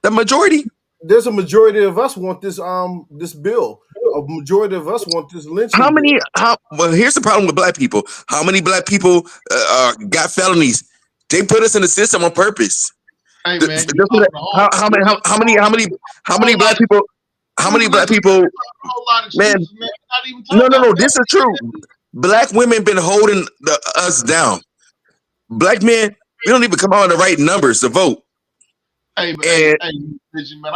The majority. There's a majority of us want this bill. A majority of us want this How lynching bill. many? Well, here's the problem with black people. How many black people got felonies? They put us in the system on purpose. Hey Th- man, th- you talking a whole how whole many lot black of people? How new many black religion. people? A whole lot of Man, excuses, man. You're not even talking no. about This is true. Black women been holding us down. Black men, we don't even come out in the right numbers to vote. Hey, man, And hey, Richard, man,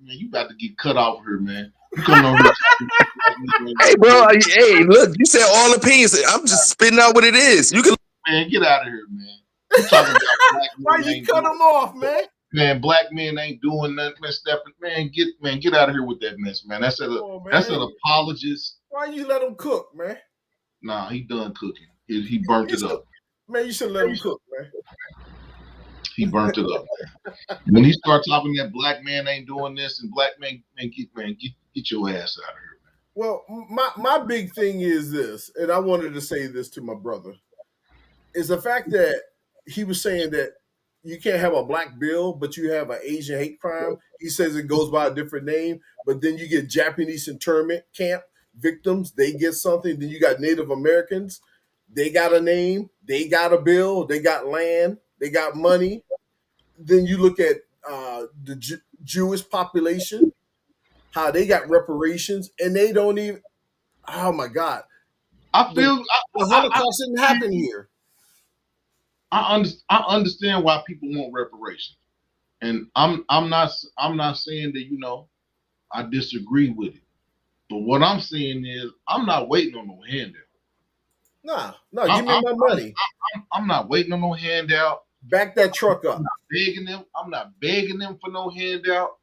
you about to get cut off here, man. You coming over here talking like hey, bro, hey, look, you said all opinions. I'm just spitting out what it is. You can. man, get out of here, man. You talking about black Why men you ain't cut doing, him off, man? man, black men ain't doing nothing, man. Get out of here with that mess, man. That's an apologist. Why you let him cook, man? Nah, he done cooking. He burnt it up. Man, you should let him cook, man. He burnt it up. When he start talking that black man ain't doing this and black man get your ass out of here, man. Well, my big thing is this, and I wanted to say this to my brother, is the fact that he was saying that you can't have a black bill, but you have an Asian hate crime. He says it goes by a different name, but then you get Japanese internment camp victims, they get something. Then you got Native Americans, they got a name, they got a bill, they got land, they got money. Then you look at the Jewish population, how they got reparations, and they don't even. Oh my God! I feel the Holocaust didn't happen here. I understand why people want reparations, and I'm not saying that I disagree with it, but what I'm saying is I'm not waiting on no handout. No, give me my money. I'm not waiting on no handout. Back that truck up. I'm not begging them for no handout.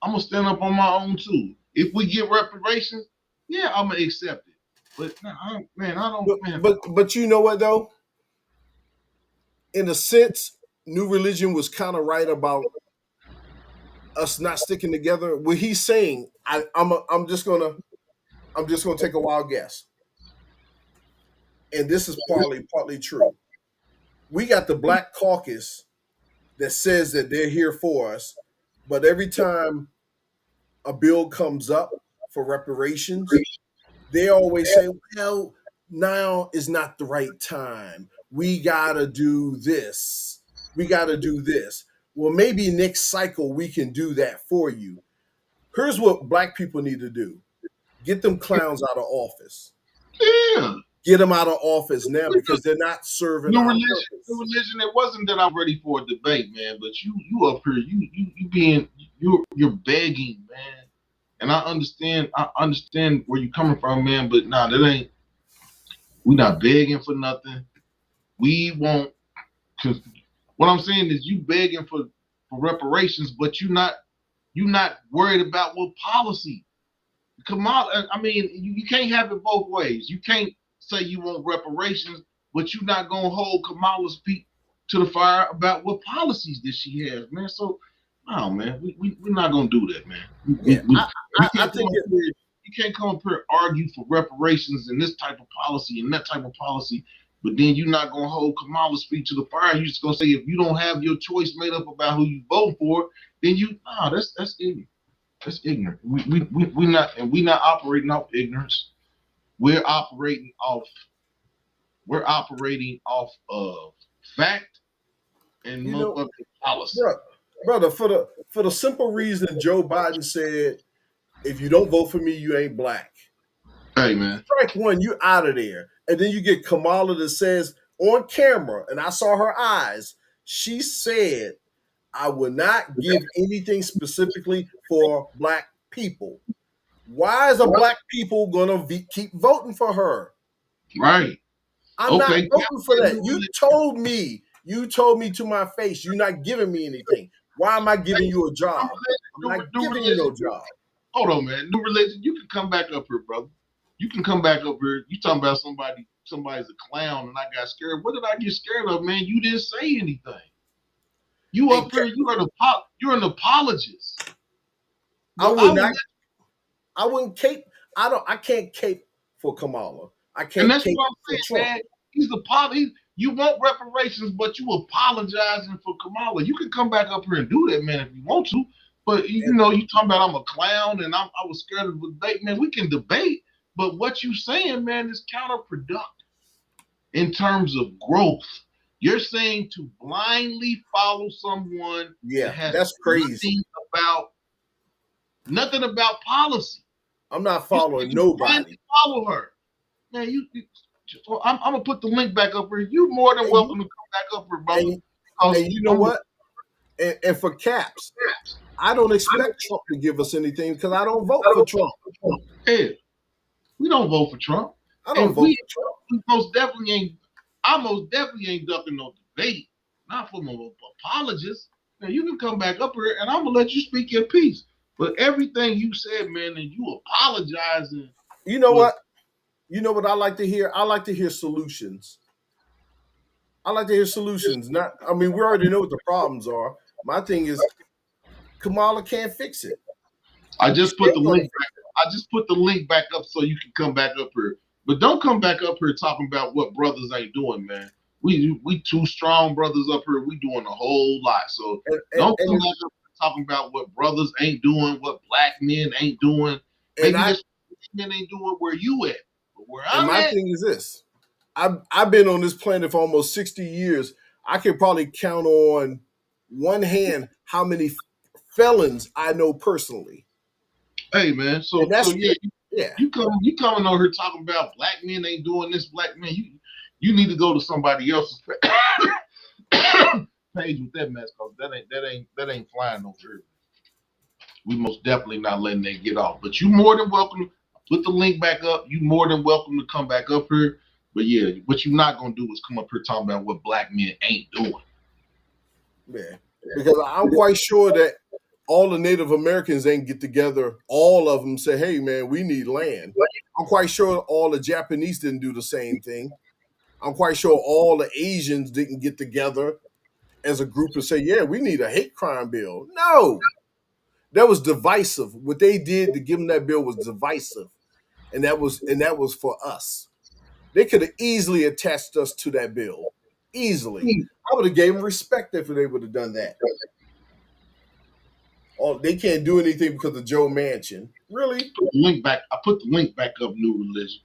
I'm gonna stand up on my own too. If we get reparations, yeah, I'm gonna accept it. But But you know what though? In a sense, New Religion was kind of right about us not sticking together. What he's saying, I'm just gonna take a wild guess, and this is partly true. We got the Black Caucus that says that they're here for us, but every time a bill comes up for reparations, they always say, well, now is not the right time. We got to do this. We got to do this. Well, maybe next cycle we can do that for you. Here's what black people need to do. Get them clowns out of office. Yeah. Get them out of office now because they're not serving New our religion. purpose. New religion. It wasn't that I'm ready for a debate, man. But you up here, you're begging, man. And I understand where you're coming from, man. But nah, we're not begging for nothing. We won't. Cause what I'm saying is, you begging for reparations, but you're not worried about what policy. Kamala, I mean, you can't have it both ways. You can't say you want reparations, but you're not gonna hold Kamala's feet to the fire about what policies that she has, man. So, no, man, we're not gonna do that, man. I think you can't come up here and argue for reparations and this type of policy and that type of policy, but then you're not gonna hold Kamala's feet to the fire. You're just gonna say if you don't have your choice made up about who you vote for, then that's ignorant. That's ignorant. We're not operating off ignorance. We're operating off of fact and motherfucking policy. Brother, for the simple reason Joe Biden said, if you don't vote for me, you ain't black. Hey, man. Strike one, you out of there. And then you get Kamala that says on camera, and I saw her eyes, she said, I will not give anything specifically for black people. Why is a black people gonna keep voting for her? Right. I'm not voting for that. You told me to my face, you're not giving me anything. Why am I giving you a job? I'm not giving you no job. Hold on, man. New religion, you can come back up here, brother. You can come back up here. You talking about somebody's a clown and I got scared. What did I get scared of, man? You didn't say anything. You up here, you're an apologist. I wouldn't cape. I can't cape for Kamala. I can't. And that's cape what I'm saying, man. He's you want reparations, but you apologizing for Kamala. You can come back up here and do that, man, if you want to. But you talking about I'm a clown and I was scared of the debate, man. We can debate, but what you saying, man, is counterproductive in terms of growth. You're saying to blindly follow someone that has that's crazy. Nothing about policy. I'm not following nobody. Follow her. Man, I'm gonna put the link back up here. You're more than welcome to come back up here, brother. And you know what? And for caps, I don't expect Trump to give us anything because I don't vote for Trump. Hey, we don't vote for Trump. I don't And vote for Trump. we most definitely ain't. I most definitely ain't ducking no debate. Not for no apologists. Now you can come back up here, and I'm gonna let you speak your piece. But everything you said, man, and you apologizing. You know what? You know what I like to hear? I like to hear solutions. I like to hear solutions. Not, I mean, we already know what the problems are. My thing is, Kamala can't fix it. I just put the link back. I just put the link back up so you can come back up here. But don't come back up here talking about what brothers ain't doing, man. We two strong brothers up here. We doing a whole lot. So don't come back up here talking about what brothers ain't doing, what black men ain't doing. Maybe this men ain't doing where you at. But where I'm my at, thing is this. I've been on this planet for almost 60 years. I can probably count on one hand how many felons I know personally. Hey man, so yeah, you coming over here talking about black men ain't doing this, black men. You need to go to somebody else's page with that mess, cause that ain't flying over here. We most definitely not letting that get off. But you more than welcome. Put the link back up. You more than welcome to come back up here. But yeah, what you're not gonna do is come up here talking about what black men ain't doing. Yeah, because I'm quite sure that all the Native Americans ain't get together. All of them say, "Hey, man, we need land." I'm quite sure all the Japanese didn't do the same thing. I'm quite sure all the Asians didn't get together as a group and say, "Yeah, we need a hate crime bill." No, that was divisive. What they did to give them that bill was divisive, and that was for us. They could have easily attached us to that bill. Easily. I would have gave them respect if they would have done that. Oh, they can't do anything because of Joe Manchin. Really? I put the link back up, New Religion.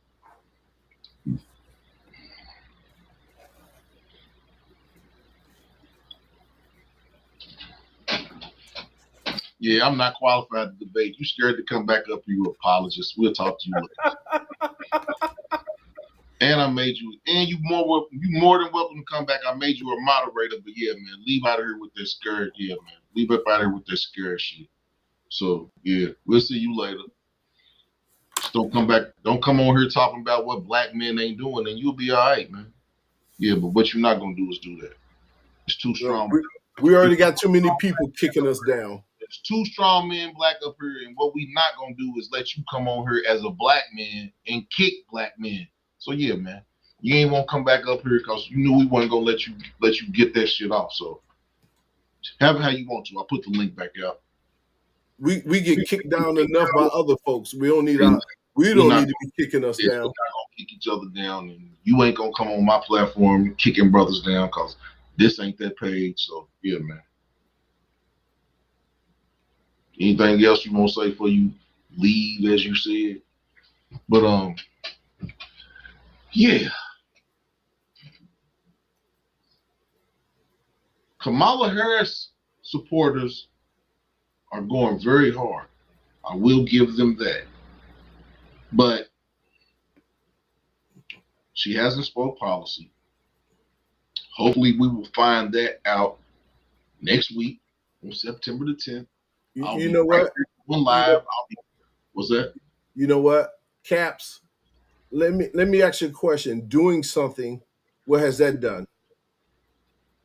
Yeah, I'm not qualified to debate. You scared to come back up, you apologist. We'll talk to you later. And I made you, and you more than welcome to come back. I made you a moderator, but yeah, man, leave out of here with that scared. Yeah, man, leave up out of here with that scared shit. So yeah, we'll see you later. Just don't come back. Don't come on here talking about what black men ain't doing, and you'll be all right, man. Yeah, but what you're not gonna do is do that. It's too strong. We already got too many people kicking us down. There's two strong men black up here, and what we not gonna do is let you come on here as a black man and kick black men. So yeah, man, you ain't want to come back up here because you knew we wasn't gonna let you get that shit off. So have it how you want to. I put the link back out. We get kicked down enough by other folks. We don't need to be kicking us down. We're not gonna kick each other down, and you ain't gonna come on my platform kicking brothers down because this ain't that page. So yeah, man. Anything else you want to say before you leave, as you said? But yeah. Kamala Harris supporters are going very hard. I will give them that. But she hasn't spoke policy. Hopefully we will find that out next week on September the 10th. You know what? Live. What's that? You know what? Caps, let me ask you a question. Doing something, what has that done?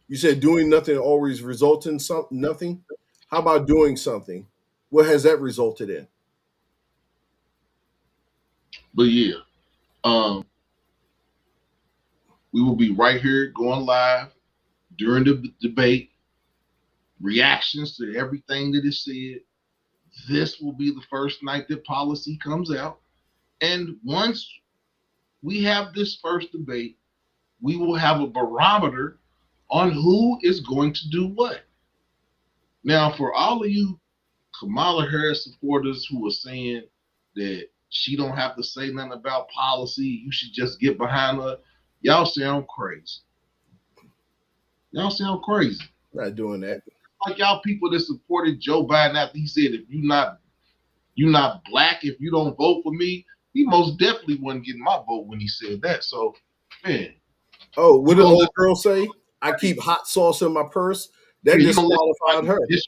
You said doing nothing always results in nothing. How about doing something? What has that resulted in? But yeah, we will be right here going live during the debate. Reactions to everything that is said. This will be the first night that policy comes out. And once we have this first debate, we will have a barometer on who is going to do what. Now, for all of you Kamala Harris supporters who are saying that she don't have to say nothing about policy, you should just get behind her, y'all sound crazy. Y'all sound crazy. Not doing that. Like y'all people that supported Joe Biden after he said, if you're not black, if you don't vote for me, he most definitely wasn't getting my vote when he said that. So, man. Oh, what did the old girl say? I keep hot sauce in my purse. That Yeah, you gonna let disqualified her. you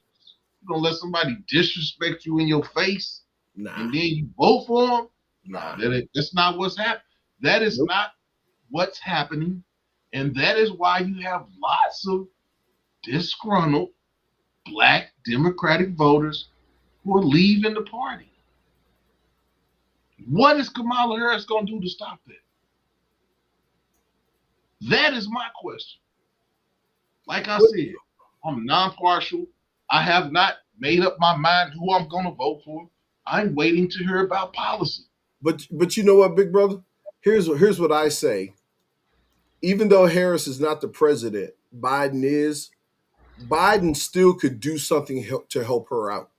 gonna let somebody disrespect you in your face, Nah, and then you vote for them? nah. That's not what's happening. That is Nope. not what's happening, and that is why you have lots of disgruntled Black Democratic voters who are leaving the party. What is Kamala Harris going to do to stop that? That is my question. Like I said, I'm non-partial. I have not made up my mind who I'm going to vote for. I'm waiting to hear about policy. But you know what, big brother? Here's what I say. Even though Harris is not the president, Biden is. Biden still could do something to help her out.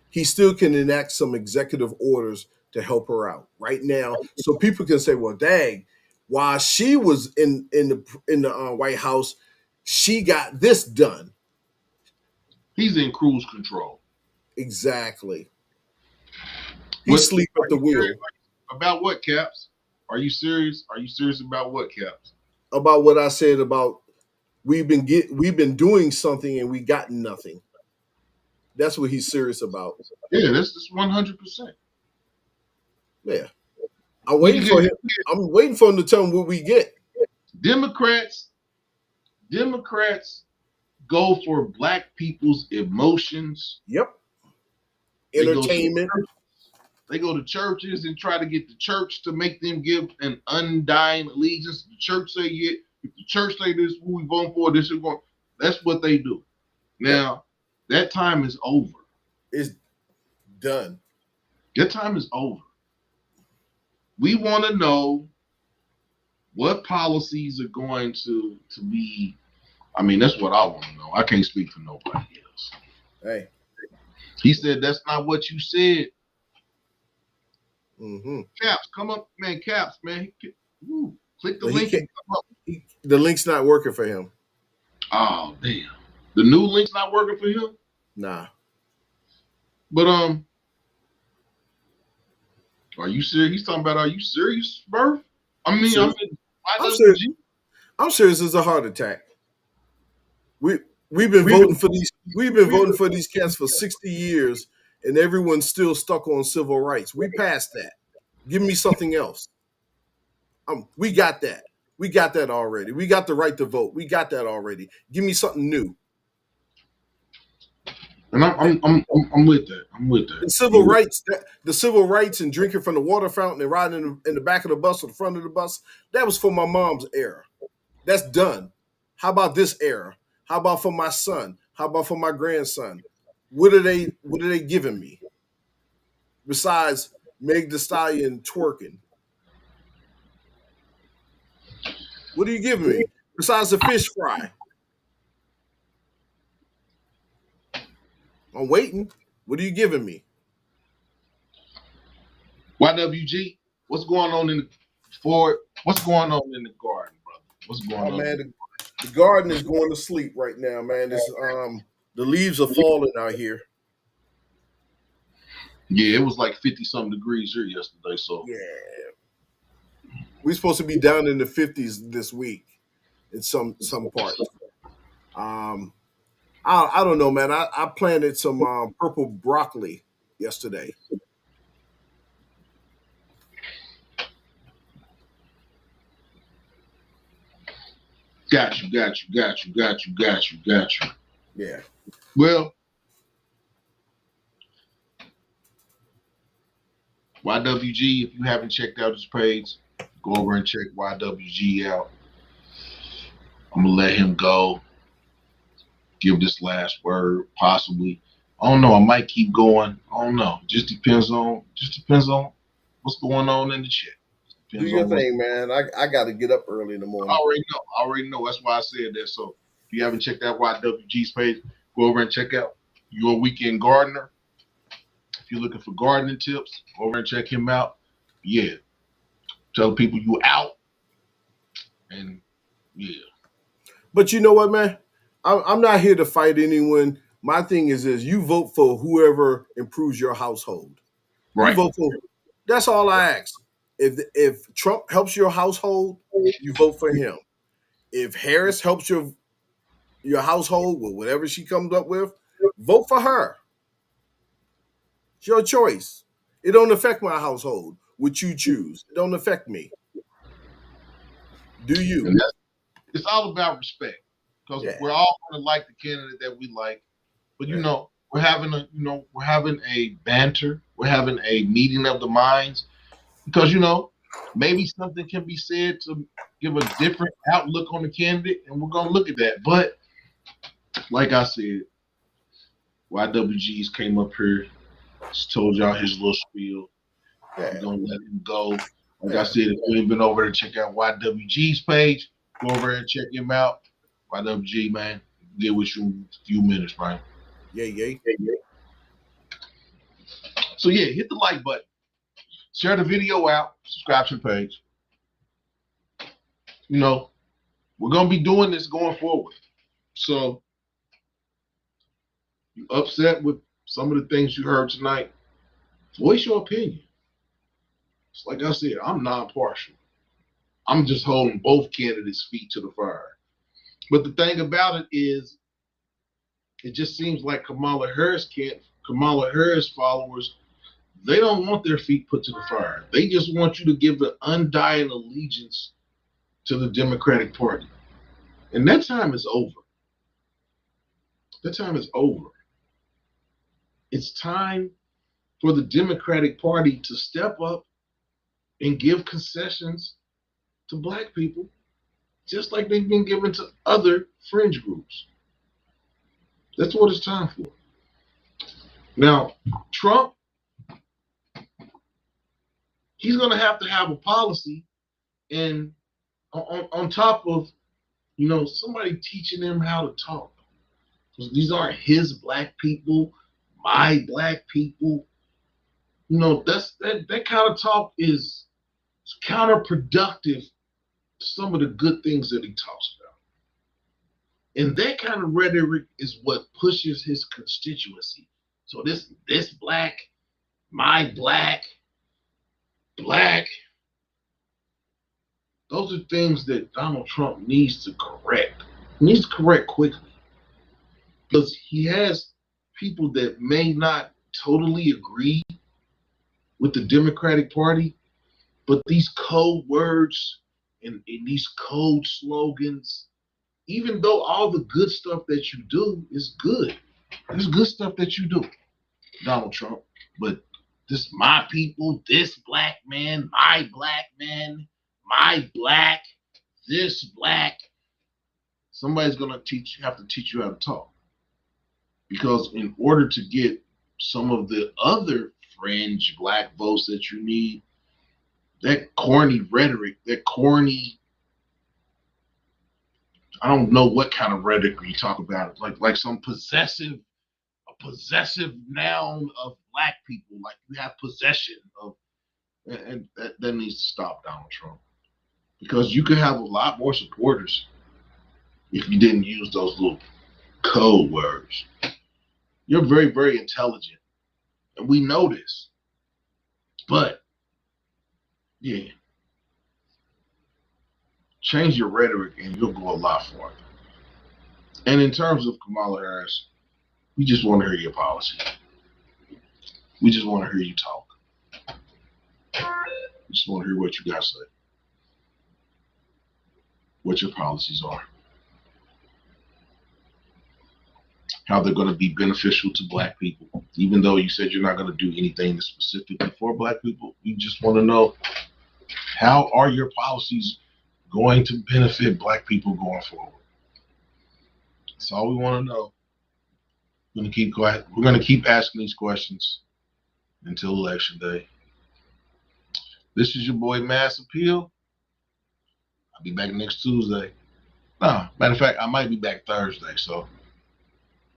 He still can enact some executive orders to help her out right now, so people can say, "Well, dang, while she was in the White House, she got this done." He's in cruise control. Exactly. He What, sleep at the wheel. about what, Caps? Are you serious? Are you serious about what, Caps? About what I said about we've been doing something and we got nothing. That's what he's serious about. Yeah, that's 100%. Yeah. I'm waiting for him. I'm waiting for him to tell him what we get. Democrats go for Black people's emotions. Yep. They go to Entertainment. They go to churches and try to get the church to make them give an undying allegiance. The church say, yeah, if the church say this, who we voting for, this is going. That's what they do. Now, that time is over. It's done. That time is over. We want to know what policies are going to be. I mean, that's what I want to know. I can't speak for nobody else. Hey. He said, that's not what you said. Mm-hmm. Caps, come up, man. Caps, man. Click the But link and come up. The link's not working for him. Oh, damn. The new link's not working for him? Nah. But are you serious? He's talking about, are you serious, Burf? I'm serious. I'm serious. It's a heart attack. We've been voting for these cats for 60 years, and everyone's still stuck on civil rights. We passed that. Give me something else. We got that. We got that already. We got the right to vote. We got that already. Give me something new. And I'm with that. I'm with that. The civil rights and drinking from the water fountain and riding in the back of the bus or the front of the bus, that was for my mom's era. That's done. How about this era? How about for my son? How about for my grandson? What are they giving me? Besides Meg Thee Stallion twerking. What are you giving me? Besides the fish fry. I'm waiting. What are you giving me? YWG, what's going on in the Ford? What's going on in the garden, brother? What's going on? Man, the garden is going to sleep right now, man. The leaves are falling out here. Yeah, it was like 50-something degrees here yesterday. So yeah, we're supposed to be down in the 50s this week in some parts. I don't know, man. I planted some purple broccoli yesterday. Got you. Yeah. Well, YWG, if you haven't checked out his page, go over and check YWG out. I'm gonna let him go. Give this last word, possibly. I don't know. I might keep going. I don't know. Just depends on what's going on in the chat. Do your thing, man. I got to get up early in the morning. I already know. That's why I said that. So if you haven't checked out YWG's page, go over and check out Your Weekend Gardener. If you're looking for gardening tips, go over and check him out. Yeah. Tell people you out. And yeah. But you know what, man? I'm not here to fight anyone. My thing is this: you vote for whoever improves your household. Right. You vote for. That's all I ask. If Trump helps your household, you vote for him. If Harris helps your your household with whatever she comes up with, vote for her. It's your choice. It don't affect my household. What you choose, it don't affect me. Do you? And it's all about respect, because Yeah. we're all going to like the candidate that we like. But Yeah. we're having a banter. We're having a meeting of the minds, because maybe something can be said to give a different outlook on the candidate, and we're gonna look at that. But like I said, YWG's came up here, just told y'all his little spiel. Yeah. We're gonna let him go. Like I Yeah. said, if you ain't been over there, check out YWG's page. Go over there and check him out. YWG, man, get with you in a few minutes, man. Yay. So yeah, hit the like button, share the video out, subscribe to the page. We're gonna be doing this going forward. So you upset with some of the things you heard tonight, voice your opinion. It's like I said, I'm non-partial. I'm just holding both candidates' feet to the fire. But the thing about it is, it just seems like Kamala Harris followers, they don't want their feet put to the fire. They just want you to give an undying allegiance to the Democratic Party. And that time is over. That time is over. It's time for the Democratic Party to step up and give concessions to Black people, just like they've been given to other fringe groups. That's what it's time for. Now, Trump, he's going to have a policy, and on top of, somebody teaching him how to talk. These aren't his Black people, my Black people. That kind of talk is counterproductive to some of the good things that he talks about. And that kind of rhetoric is what pushes his constituency. So this Black, my Black, those are things that Donald Trump needs to correct. He needs to correct quickly, because he has people that may not totally agree with the Democratic Party, but these code words and these code slogans, even though all the good stuff that you do is good, there's good stuff that you do, Donald Trump, but this my people, this Black man, my Black, this Black, somebody's gonna have to teach you how to talk. Because in order to get some of the other fringe Black votes that you need, that corny rhetoric, that corny, I don't know what kind of rhetoric you talk about, like some possessive noun of Black people, like you have possession of, and that needs to stop, Donald Trump. Because you could have a lot more supporters if you didn't use those little code words. You're very, very intelligent, and we know this. But yeah, change your rhetoric and you'll go a lot farther. And in terms of Kamala Harris, we just want to hear your policy. We just want to hear you talk. We just want to hear what you guys say, what your policies are, how they're going to be beneficial to Black people. Even though you said you're not going to do anything specifically for Black people, we just want to know, how are your policies going to benefit Black people going forward? That's all we want to know. We're going to keep asking these questions until Election Day. This is your boy Mass Appeal. I'll be back next Tuesday. No, matter of fact, I might be back Thursday, so